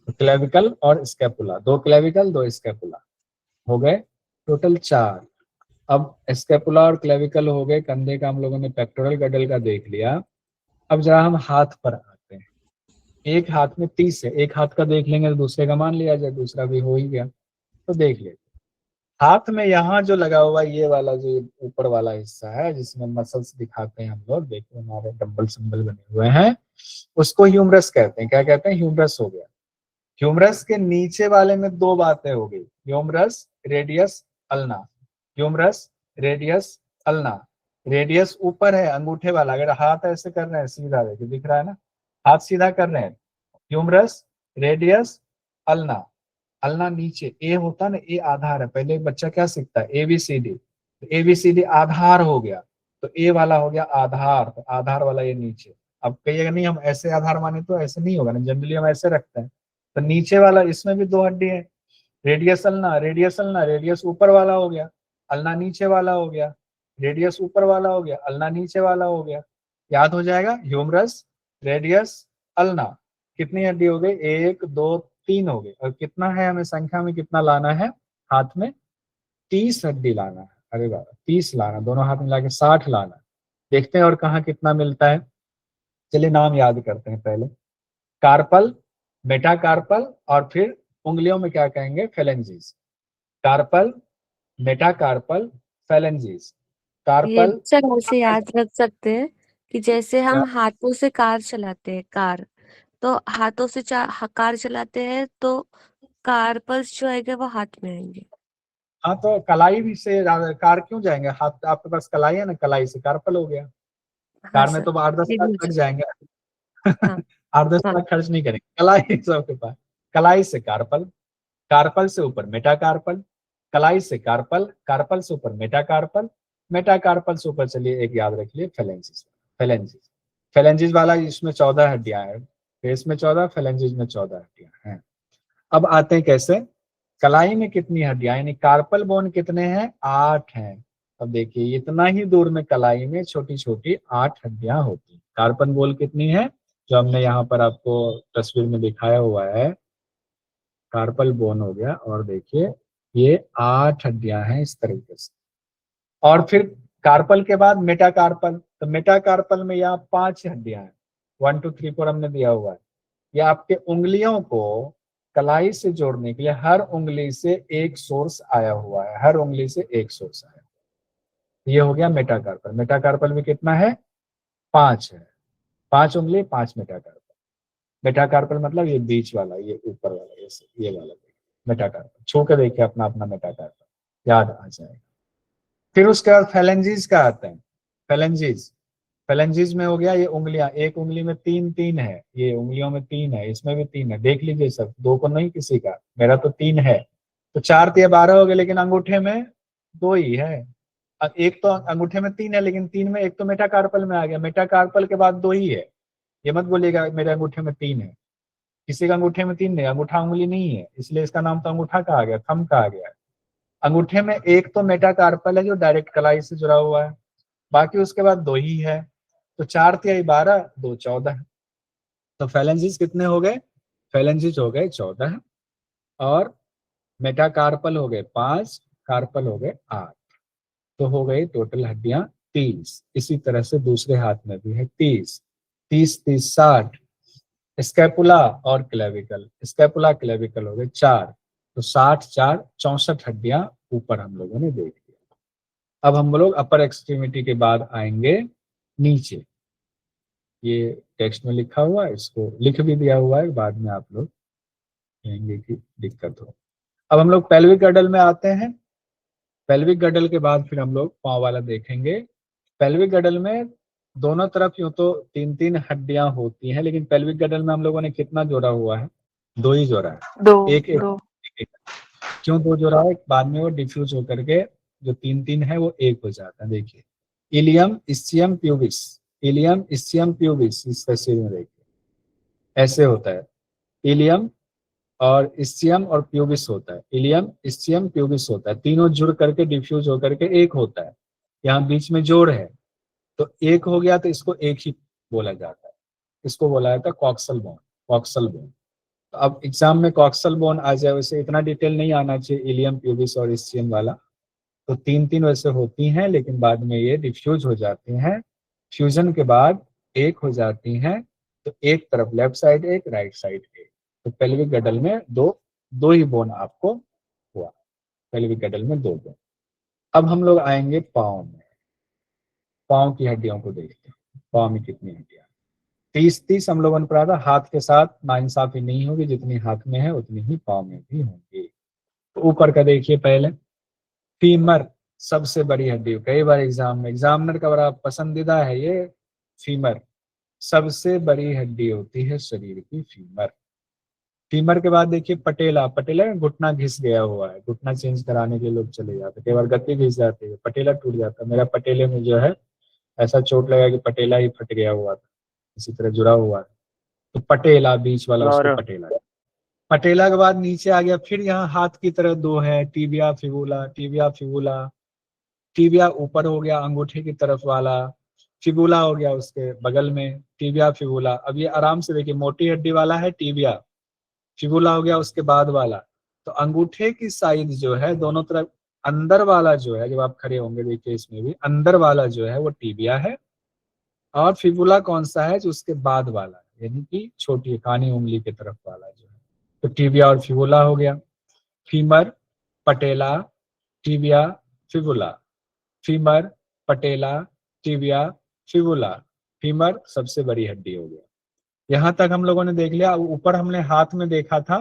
S1: क्लेविकल और स्कैपुला, दो क्लेविकल दो स्कैपुला हो गए, टोटल 4। अब स्कैपुला और क्लेविकल हो गए कंधे का, हम लोगों ने पेक्टोरल गडल का देख लिया। अब जरा हम हाथ पर आते हैं। एक हाथ में 30 है, एक हाथ का देख लेंगे तो दूसरे का मान लिया जाए, दूसरा भी हो ही गया, तो देख लेते। हाथ में यहाँ जो लगा हुआ ये वाला जो ऊपर वाला हिस्सा है, जिसमें मसल्स दिखाते हैं हम लोग, देखो हमारे डंबल सिंबल बने हुए हैं, उसको ह्यूमरस कहते हैं। क्या कहते हैं, ह्यूमरस हो गया। ह्यूमरस के नीचे वाले में दो बातें हो गई, humerus radius ulna, humerus radius ulna. Radius ऊपर है अंगूठे वाला, अगर हाथ ऐसे कर रहे हैं सीधा, देखिए दिख रहा है ना, हाथ सीधा कर रहे हैं, ह्यूमरस रेडियस अल्ना। अल्ना नीचे, ए होता है ना, ए आधार है। पहले बच्चा क्या सीखता है, ABCD, तो ABCD आधार हो गया, तो ए वाला हो गया आधार, तो आधार वाला ये नीचे। अब कहिएगा नहीं हम ऐसे आधार माने, तो ऐसे नहीं होगा ना, जनरली हम ऐसे रखते हैं। तो नीचे वाला, इसमें भी दो हड्डी है, radius ulna, radius ulna, radius ऊपर वाला हो गया, अल्ना नीचे वाला हो गया, रेडियस ऊपर वाला हो गया, अल्ना नीचे वाला हो गया। याद हो जाएगा, ह्यूमरस रेडियस अल्ना। कितनी हड्डी हो गई, 1 2 3 हो गई। और कितना है, हमें संख्या में कितना लाना है, हाथ में 30 हड्डी लाना है। अरे बाबा 30 लाना, दोनों हाथ मिला के 60 लाना है। देखते हैं और कहाँ कितना मिलता है। चलिए नाम याद करते हैं पहले, कार्पल, मेटाकार्पल, और फिर उंगलियों में क्या कहेंगे, फेलेंजीज। Carpal, metacarpal, phalanges.
S3: ये
S1: कार्पल
S3: बच्चा ऐसे याद रख सकते हैं कि जैसे हम हाथों से कार चलाते हैं, कार, तो हाथों से कार चलाते हैं तो कार्पल्स जो आएगा वो हाथ में आएंगे।
S1: हाँ, तो कलाई भी से कार क्यों जाएंगे, हाथ आपके पास कलाई है ना, कलाई से कार्पल हो गया।
S3: हाँ
S1: कार में
S3: सर,
S1: तो 8-10
S3: ये
S1: लाख
S3: भी
S1: लग
S3: सर।
S1: जाएंगे।
S3: हाँ
S1: 8-10
S3: हाँ
S1: लाख खर्च नहीं करेंगे, कलाई सबके पास। कलाई से कार्पल, कार्पल से ऊपर मेटाकार्पल, कलाई से कार्पल, कार्पल से ऊपर मेटाकार्पल, मेटाकार्पल से ऊपर चलिए एक याद रखिए, फेलेंजिस। फेलेंजिस, फेलेंजिस वाला, इसमें 14 हड्डियां हैं, फेस में 14, फेलेंजिस में 14 हड्डियां हैं। अब आते हैं कैसे, कलाई में कितनी हड्डियां, यानी कार्पल बोन कितने हैं, 8 हैं। अब देखिए इतना ही दूर में कलाई में छोटी छोटी 8 हड्डियां होती हैं। कार्पल बोन कितनी है, जो हमने यहाँ पर आपको तस्वीर में दिखाया हुआ है, कार्पल बोन हो गया। और देखिए ये 8 हड्डियां हैं इस तरीके से। और फिर कार्पल के बाद मेटाकार्पल, तो मेटाकार्पल में यहाँ 5 हड्डियां हैं, 1 2 3 4 हमने दिया हुआ है। ये आपके उंगलियों को कलाई से जोड़ने के लिए हर उंगली से एक सोर्स आया हुआ है, हर उंगली से एक सोर्स आया। ये हो गया मेटाकार्पल। मेटाकार्पल में कितना है, 5 है, 5 उंगली 5 मेटाकार्पल। मेटाकार्पल मतलब ये बीच वाला, ये ऊपर वाला, ये वाला मेटाकार्पल। छू के देखिए अपना अपना मेटाकार्पल, याद आ जाएगा। फिर उसके बाद फेलेंजीज का आता है, फेलेंजीज। फेलेंजीज में हो गया ये उंगलियां, एक उंगली में 3 है, ये उंगलियों में 3 है, इसमें भी 3 है, देख लीजिए सब, 2 को नहीं किसी का, मेरा तो 3 है, तो 4 या 12 हो गए, लेकिन अंगूठे में 2 ही है। एक तो अंगूठे में 3 है, लेकिन 3 में एक तो मेटाकार्पल में आ गया, मेटाकार्पल के बाद 2 ही है। ये मत बोलिएगा मेरे अंगूठे में 3 है, किसी का अंगूठे में 3 नहीं, अंगूठा उंगली नहीं है, इसलिए इसका नाम तो अंगूठा कहा गया, थंब कहा गया है। अंगूठे में एक तो मेटाकार्पल है जो डायरेक्ट कलाई से जुड़ा हुआ है, बाकी उसके बाद 2 ही है, तो 4 तिहाई 12, 2 14। तो फेलेंजिस कितने हो गए, फेलेंजिस हो गए 14, और मेटाकार्पल हो गए 5, कार्पल हो गए 8, तो हो गई टोटल हड्डियां 30। इसी तरह से दूसरे हाथ में भी है 30, 30 30 60। स्कैपुला और क्लेविकल, स्कैपुला क्लेविकल हो गए 4, तो 60 4 64 हड्डियां ऊपर हम लोगों ने देख लिया। अब हम लोग अपर एक्सट्रीमिटी के बाद आएंगे नीचे, ये टेक्स्ट में लिखा हुआ है, इसको लिख भी दिया हुआ है, बाद में आप लोग कहेंगे कि दिक्कत हो। अब हम लोग पेल्विक गडल में आते हैं। पेल्विक गडल के बाद फिर हम लोग पांव वाला देखेंगे। पेल्विक गडल में दोनों तरफ यूं तो 3 हड्डियां होती हैं, लेकिन पेल्विक गडल में हम लोगों ने कितना जोड़ा हुआ है, 2 ही जोड़ा है,
S2: दो
S1: एक एक,
S2: दो
S1: एक, एक। क्यों 2 जोड़ा है, बाद में वो डिफ्यूज होकर के जो 3 है वो 1 हो जाता है। देखिए ilium ischium pubis, ilium ischium pubis, इस तस्वीर में देखिए, ऐसे होता है। इलियम और इस्चियम और प्यूबिस होता है। इलियम, इस्चियम, प्यूबिस होता है। तीनों जुड़ करके डिफ्यूज होकर के एक होता है। यहाँ बीच में जोड़ है तो एक हो गया, तो इसको एक ही बोला जाता है। इसको बोला जाता है कॉक्सल बोन। Coxal bone. तो अब एग्जाम में कॉक्सल बोन आ जाए, वैसे इतना डिटेल नहीं आना चाहिए इलियम, प्यूबिस और इस्चियम वाला। तो तीन तीन वैसे होती हैं, लेकिन बाद में ये डिफ्यूज हो जाती हैं। फ्यूजन के बाद एक हो जाती हैं। तो एक तरफ लेफ्ट साइड एक, राइट साइड एक। तो पेल्विक गडल में दो दो ही बोन आपको हुआ। पेल्विक गडल में दो बोन। अब हम लोग आएंगे पाँव में। पाँव की हड्डियों को देखते हैं, पाँव में कितनी हड्डियां। 30 हम लोगों ने पढ़ा था। हाथ के साथ नाइंसाफी नहीं होगी, जितनी हाथ में है उतनी ही पाँव में भी होंगी। तो ऊपर का देखिए पहले, फीमर सबसे बड़ी हड्डी। कई बार एग्जाम में एग्जामिनर का बड़ा पसंदीदा है ये फीमर। सबसे बड़ी हड्डी होती है शरीर की फीमर। फीमर के बाद देखिए पटेला। पटेला में घुटना घिस गया हुआ है, घुटना चेंज कराने के लोग चले जाते हैं। कई बार गद्दी घिस जाती है, पटेला टूट जाता है। मेरा पटेले में जो है ऐसा चोट लगा कि पटेला ही फट गया हुआ था, इसी तरह जुड़ा हुआ है। तो पटेला बीच वाला, उसको पटेला। पटेला के बाद नीचे आ गया, फिर यहाँ हाथ की तरह दो है, tibia fibula. Tibia fibula, tibia ऊपर हो गया अंगूठे की तरफ वाला, फिबुला हो गया उसके बगल में। Tibia fibula. अब ये आराम से देखिए, मोटी हड्डी वाला है टीबिया, फिबुला हो गया उसके बाद वाला। तो अंगूठे की साइड जो है दोनों तरफ, अंदर वाला जो है, जब आप खड़े होंगे देखिए इसमें भी अंदर वाला जो है वो टीबिया है। और फिबुला कौन सा है, जो उसके बाद वाला है, यानी कि छोटी कानी उंगली की तरफ वाला जो है। तो टीबिया और फिबुला हो गया। Femur, patella, tibia, fibula. Femur, पटेला, टिबिया, फिबुला। फीमर सबसे बड़ी हड्डी हो गया। यहां तक हम लोगों ने देख लिया। ऊपर हमने हाथ में देखा था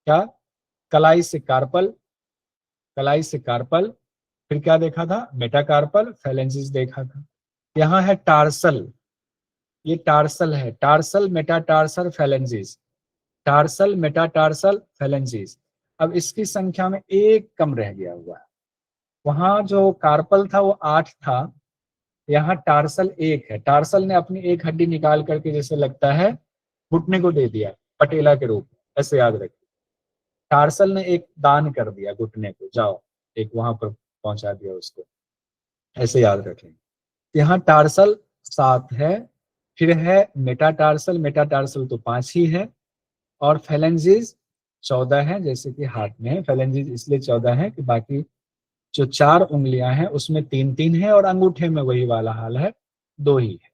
S1: क्या, कलाई से कार्पल, कलाई से कार्पल। फिर क्या देखा था, मेटाकार्पल, फैलेंजिस देखा था। यहाँ है टार्सल। ये टार्सल है, tarsal, metatarsal, phalanges. Tarsal, metatarsal, phalanges. अब इसकी संख्या में एक कम रह गया हुआ है। वहां जो कार्पल था वो 8 था, यहाँ टार्सल 1 है। टार्सल ने अपनी एक हड्डी निकाल करके, जैसे लगता है, घुटने को दे दिया पटेला के रूप में, ऐसे याद रखिए। टार्सल ने एक दान कर दिया घुटने को, जाओ एक वहां पर पहुंचा दिया उसको, ऐसे याद रखें। यहाँ टार्सल 7 है। फिर है मेटाटार्सल। मेटाटार्सल तो 5 ही है। और फैलेंजिस 14 है, जैसे कि हाथ में है। फैलेंजिस इसलिए 14 है कि बाकी जो 4 उंगलियां हैं उसमें 3-3 है, और अंगूठे में वही वाला हाल है, 2 ही है।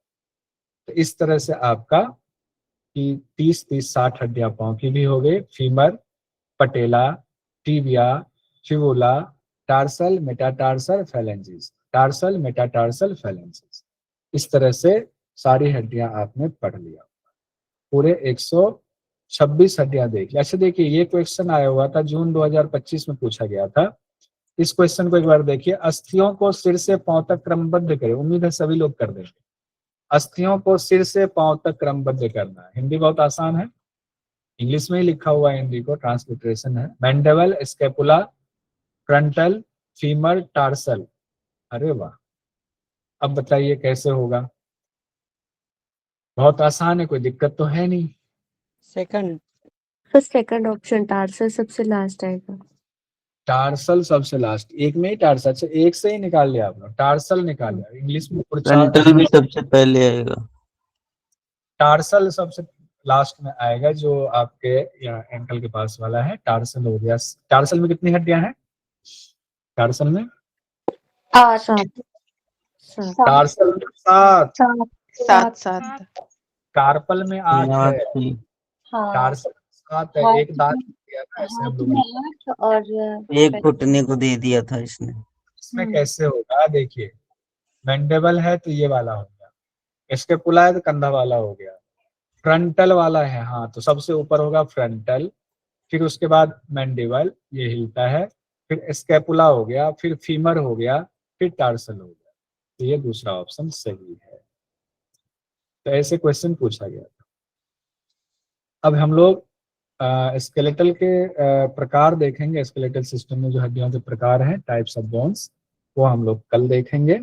S1: तो इस तरह से आपका कि 30-30-60 हड्डियां पांव की भी हो गई। Femur, patella, tibia, fibula, tarsal, metatarsal, phalanges. Tarsal, metatarsal, phalanges. इस तरह से सारी हड्डियां आपने पढ़ लिया। पूरे 126 हड्डियां देख लिया। अच्छा देखिए, ये क्वेश्चन आया हुआ था जून 2025 में पूछा गया था। इस क्वेश्चन को एक बार देखिए। अस्थियों को सिर से पांव तक क्रमबद्ध करें। उम्मीद है सभी लोग कर देंगे। अस्थियों को सिर से पांव तक क्रमबद्ध करना है। हिंदी बहुत आसान है, इंग्लिश में ही लिखा हुआ है, हिंदी को ट्रांसलिटरेशन है। Mandible, scapula, frontal, femur, tarsal. अरे वाह, अब बताइए कैसे होगा। बहुत आसान है, कोई दिक्कत तो है नहीं।
S4: सेकंड।
S3: तो सेकंड ऑप्शन टार्सल सबसे लास्ट आएगा।
S1: टार्सल सबसे लास्ट, एक में ही टार्सल। अच्छा, एक से ही निकाल लिया आपने, टार्सल निकाल लिया। इंग्लिश में
S2: फ्रंटल भी सबसे पहले आएगा।
S1: टार्सल सबसे लास्ट में आएगा, जो आपके यहाँ एंकल के पास वाला है, टार्सल हो गया। टार्सल में कितनी हड्डियां हैं, टार्सल में?
S3: 7
S1: टार्सल में 7।
S2: 7
S1: कार्पल में 8 है।
S2: 8 थी।
S1: टार्सल 7 है। एक दांत दिया था ऐसे हम लोगों ने।
S3: और
S2: एक घुटने को दे दिया था इसने।
S1: इसमें कैसे होगा देखिए, मैंडेबल है तो ये वाला हो गया, स्केपुला है तो कंधा वाला हो गया, फ्रंटल वाला है, हाँ तो सबसे ऊपर होगा फ्रंटल, फिर उसके बाद मैंडिबल, ये हिलता है, फिर स्केपुला हो गया, फिर फीमर हो गया, फिर टार्सल हो गया। तो ये दूसरा ऑप्शन सही है। तो ऐसे क्वेश्चन पूछा गया था। अब हम लोग स्केलेटल के प्रकार देखेंगे। स्केलेटल सिस्टम में जो हड्डियों के प्रकार हैं, टाइप्स ऑफ बोन्स, वो हम लोग कल देखेंगे।